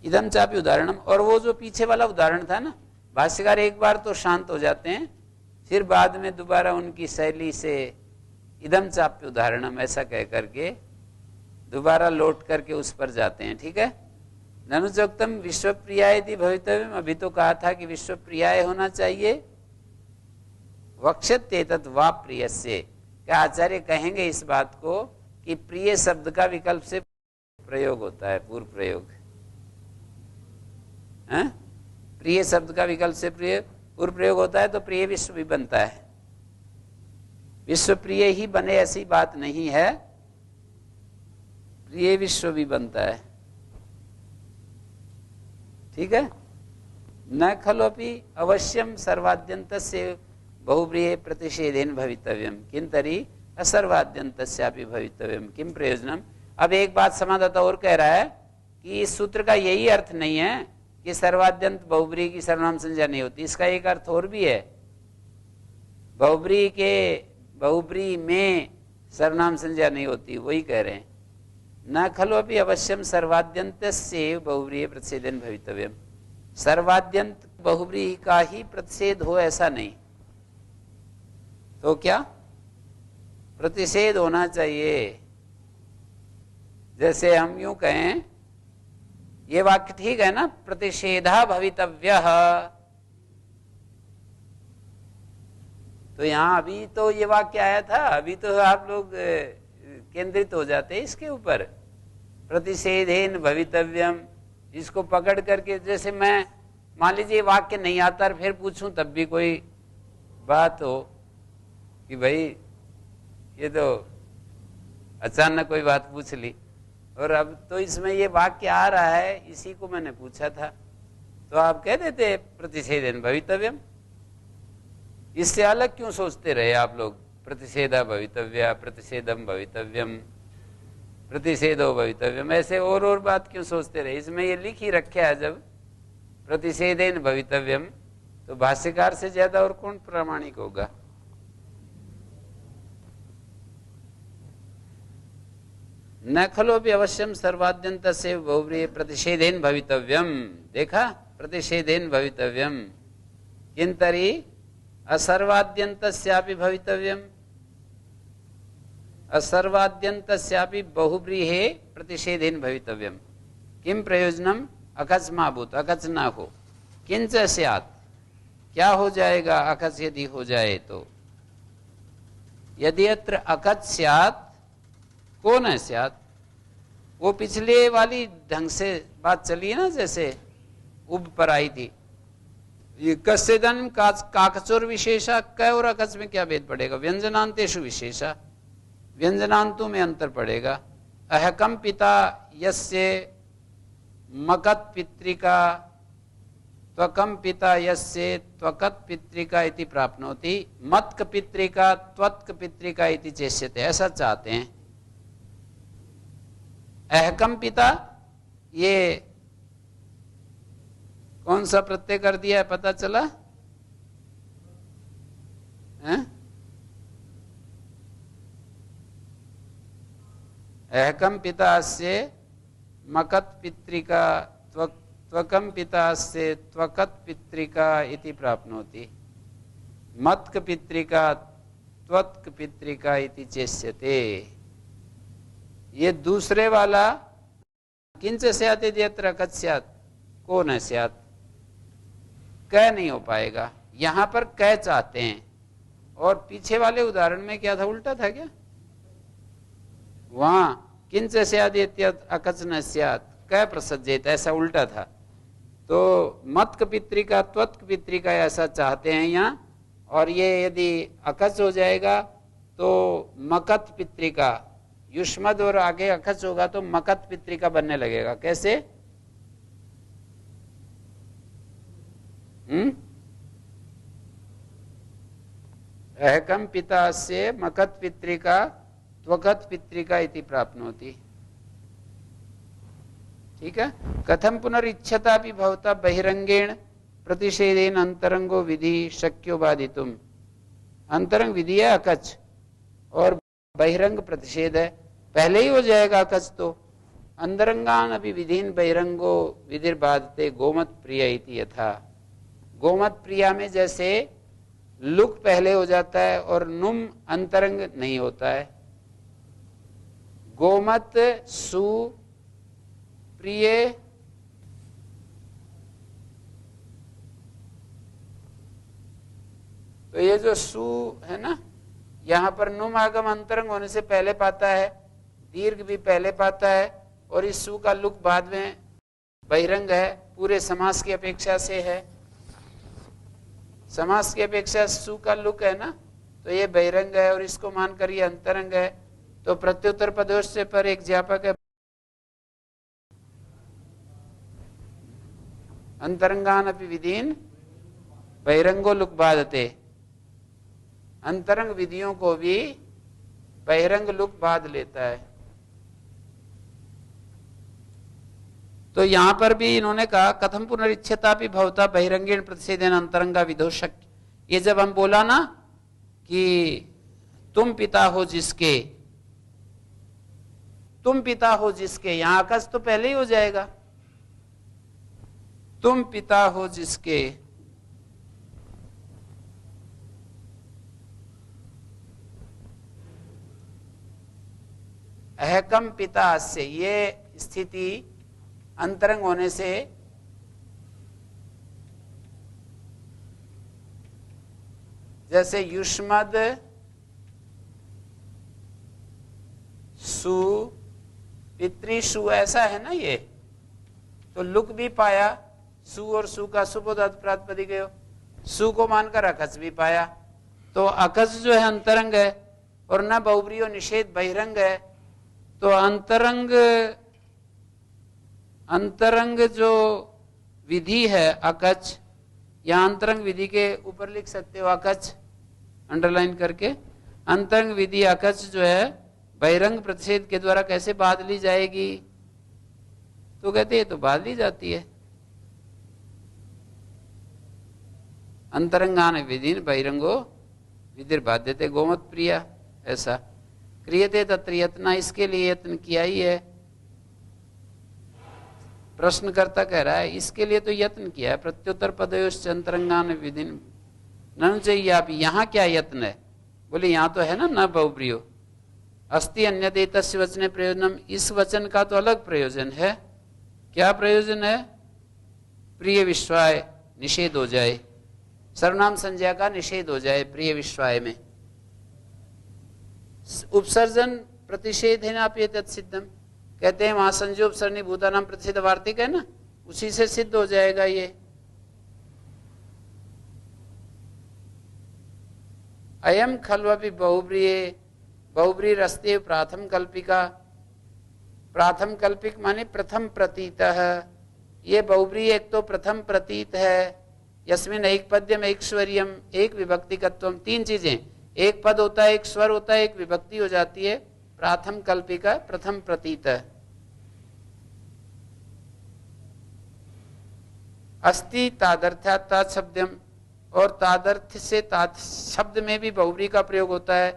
[SPEAKER 1] इदम चापि उदाहरणम, और वो जो पीछे वाला उदाहरण था ना, भाष्यकार एक बार तो शांत हो जाते हैं, फिर बाद में दोबारा उनकी शैली से इदम चाप्य उदाहरणम ऐसा कह करके दोबारा लौट करके उस पर जाते हैं। ठीक है, ननुचोक्तम विश्व प्रियाय भवितव्यम, अभी तो कहा था कि विश्व प्रियाय होना चाहिए। वक्षते तत् वा प्रिय से, क्या आचार्य कहेंगे इस बात को कि प्रिय शब्द का विकल्प से प्रयोग होता है, पूर्व प्रयोग है। प्रिय शब्द का विकल्प से पूर्व प्रयोग होता है तो प्रिय विश्व भी बनता है। विश्व प्रिय ही बने ऐसी बात नहीं है, प्रिय विश्व भी बनता है। ठीक है, न खलोपि अवश्यम सर्वाद्यंतस्य बहुब्रीहि प्रतिषेधेन भवितव्यम किंतरी असर्वाद्यंतस्यापि भवितव्यम किम प्रयोजनम। अब एक बात समाधाता और कह रहा है कि इस सूत्र का यही अर्थ नहीं है कि सर्वाद्यंत बहुब्री की सर्वनाम संज्ञा नहीं होती, इसका एक अर्थ और भी है, बहुब्री में सर्वनाम संज्ञा नहीं होती, वही कह रहे हैं। न खलु अपि अवश्यम सर्वाद्यंतस्य बहुब्रीहि प्रतिषेधेन भवितव्यम, सर्वाद्यंत बहुब्री का ही प्रतिषेध हो ऐसा नहीं, तो क्या प्रतिषेध होना चाहिए। जैसे हम यूं कहें, ये वाक्य ठीक है ना, प्रतिषेधा भवितव्यः, तो यहां अभी तो ये वाक्य आया था, अभी तो आप लोग केंद्रित हो जाते हैं इसके ऊपर, प्रतिषेधेन भवितव्यम, इसको पकड़ करके। जैसे मैं मान लीजिए वाक्य नहीं आता और फिर पूछूं तब भी कोई बात हो कि भाई ये तो अचानक कोई बात पूछ ली, और अब तो इसमें ये वाक्य आ रहा है, इसी को मैंने पूछा था, तो आप कह देते प्रतिषेधेन भवितव्यम। इससे अलग क्यों सोचते रहे आप लोग, प्रतिषेधा भवितव्या, प्रतिषेधम भवितव्यम, प्रतिषेधो भवितव्यम, ऐसे और बात क्यों सोचते रहे? इसमें ये लिख ही रखा है जब प्रतिषेधेन भवितव्यम, तो भाष्यकार से ज्यादा और कौन प्रामाणिक होगा? न खलो भी अवश्यम सर्वाद्यंत से बहुव्रीहि प्रतिषेधेन भवितव्यम। देखा, प्रतिषेधेन भवितव्यम किंतरी असर्वाद्यंतस्यापि भवितव्यम, असर्वाद्यंतस्यापि बहुव्रीहि प्रतिषेधेन भवितव्यम। किम प्रयोजनम? अकस्माभूत, अकच ना हो, किंच स्यात्, क्या हो जाएगा अकच यदि हो जाए तो? यदि अत्र अकच स्यात्, कौन है स्यात्? वो पिछले वाली ढंग से बात चली है ना, जैसे उब पर आई थी, ये कस्यदन काकचोर विशेषा, क और अकच में क्या भेद पड़ेगा? व्यंजनांतेषु विशेषा, व्यंजनांतों में अंतर पड़ेगा। अहकम पिता यस्य मकत पितृका, त्वकम पिता यस्य त्वकत पितृका इति प्राप्नोति, मत्क पितृका त्वत्क पितृका इति चेष्यते, ऐसा चाहते हैं। अहकम पिता, ये कौन सा प्रत्यय कर दिया है पता चला है? अहकम पिता से मकत पितृका, त्वकम पिता से त्वकत पितृका इति प्राप्नोति, मत्क पितृका त्वत्क पितृका इति चेष्यते। ये दूसरे वाला किंच स्यात् यदि अत्र अकच स्यात्, कौन है स्यात्? क नहीं हो पाएगा, यहां पर क चाहते हैं। और पीछे वाले उदाहरण में क्या था? उल्टा था क्या? वहां किंच स्यात् यदि अकच न स्यात् क प्रसज्येत, ऐसा उल्टा था। तो मत्क पितृका त्वत्क पितृका ऐसा चाहते हैं यहाँ, और ये यदि अकच हो जाएगा तो मकत पितृका, युष्मद और आगे अकच होगा तो मकत पितृका बनने लगेगा। कैसे? अहकम पिता से मकत पितृका त्वकत पितृका इति प्राप्नोति। ठीक है। कथम पुनरिच्छता भी भवता बहिरंगेण प्रतिषेधेन अंतरंगो विधि शक्यो बाधितुम। अंतरंग विधि है अकच और बहिरंग प्रतिषेध है, पहले ही हो जाएगा अकच तो। अंतरंगान अभी विधिन बहिरंगो विधिर बाधते गोमत प्रिय इति यथा। गोमत प्रिया में जैसे लुक पहले हो जाता है और नुम अंतरंग नहीं होता है। गोमत सु प्रिय तो ये जो सु है ना, यहां पर नुम आगम अंतरंग होने से पहले पाता है, दीर्घ भी पहले पाता है, और इस सु का लुक बाद में बहिरंग है, पूरे समास की अपेक्षा से है। समास की अपेक्षा सु का लुक है ना, तो ये बहिरंग है और इसको मानकर ये अंतरंग है। तो प्रत्युत्तर पदोष से पर एक ज्ञापक है अंतरंगान अपि विधीन बहिरंगो लुक बाधते। अंतरंग विधियों को भी बहिरंग लुक बाध लेता है। तो यहां पर भी इन्होंने कहा कथम पुनरिच्छता भी भवता बहिरंगेण प्रतिषेधेन अंतरंगा विधो शक्य। ये जब हम बोला ना कि तुम पिता हो जिसके, तुम पिता हो जिसके, यहां अकस तो पहले ही हो जाएगा। तुम पिता हो जिसके, अहकम पिता से, ये स्थिति अंतरंग होने से जैसे युष्मद सु पितृसु ऐसा है ना, ये तो लुक भी पाया, सु और सु का सुबोधात प्रातिपदिक है, सु को मानकर अकस भी पाया। तो अकस जो है अंतरंग है और न बहुब्रीयो निषेध बहिरंग है। तो अंतरंग जो विधि है अकच, या अंतरंग विधि के ऊपर लिख सकते हो अकच अंडरलाइन करके। अंतरंग विधि अकच जो है बहिरंग प्रतिषेध के द्वारा कैसे बांध ली जाएगी? तो कहते हैं तो बांध ली जाती है। अंतरंगान विधिन बहिरंगो विधिर्बाध्यते गोमत प्रिया, ऐसा क्रियते तत्र यत्न, इसके लिए यत्न किया ही है। प्रश्नकर्ता कह रहा है इसके लिए तो यत्न किया है। प्रत्युत्तर पदयोश्च अंतरंगान विधिन ननु चाहिए। आप यहाँ क्या यत्न है? बोले यहाँ तो है ना न बहुप्रियो अस्ति अन्यदे तस्य वचने प्रयोजनम। इस वचन का तो अलग प्रयोजन है। क्या प्रयोजन है? प्रिय विश्वाय निषेध हो जाए, सर्वनाम संज्ञा का निषेध हो जाए प्रिय विश्वाय में। उपसर्जन प्रतिषेध है ना आप ये तत्सिद्धम कहते हैं, वहां संजय उपसर्णी भूतानाम प्रतिषेध वार्तिक है ना, उसी से सिद्ध हो जाएगा ये। अयम खल्वपि बहुब्रीये, बहुब्री रस्ते प्राथम कल्पिका। प्राथम कल्पिक माने प्रथम प्रतीत है। ये बहुब्री एक तो प्रथम प्रतीत है। यस्मिन एक पद्यम एक स्वरियम एक विभक्तिकत्वम, तीन चीजें, एक पद होता है, एक स्वर होता है, एक विभक्ति हो जाती है। प्राथम कल्पिका प्रथम प्रतीत है। अस्ति तादर्थ्यात् तात शब्दम, और तादर्थ से तात शब्द में भी बहुब्री का प्रयोग होता है।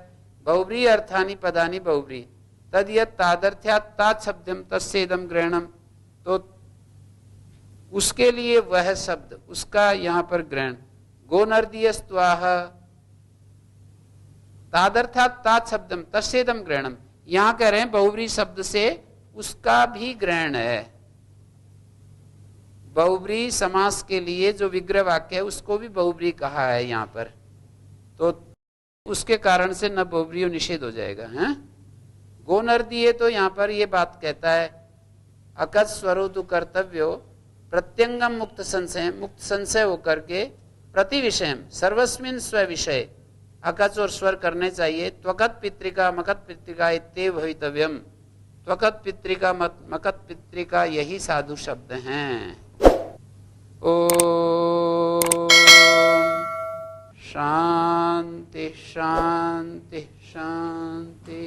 [SPEAKER 1] बहुब्री अर्थानि पदानि बहुब्री तद यत् तादर्थ्यात् तात शब्दम तस्येदम ग्रहणम। तो उसके लिए वह शब्द, उसका यहाँ पर ग्रहण। गोनर्दीयस्त्वाह तादर्थात् तात शब्दम तस्येदम ग्रहणम। यहाँ कह रहे हैं बहुब्री शब्द से उसका भी ग्रहण है। बहुब्री समास के लिए जो विग्रह वाक्य है उसको भी बहुब्री कहा है यहाँ पर, तो उसके कारण से न बहुब्री निषेध हो जाएगा। है गोनर्दीय तो यहाँ पर ये बात कहता है अकच स्वरोतु कर्तव्यो प्रत्यंगम मुक्त संशय होकर के प्रति विषय सर्वस्मिन स्व विषय अकच और स्वर करने चाहिए। त्वकत पितृका मकत पितृका इत्ते भवितव्यम। त्वकत पितृका मकत पितृका यही साधु शब्द हैं। ओम शांति शांति शांति।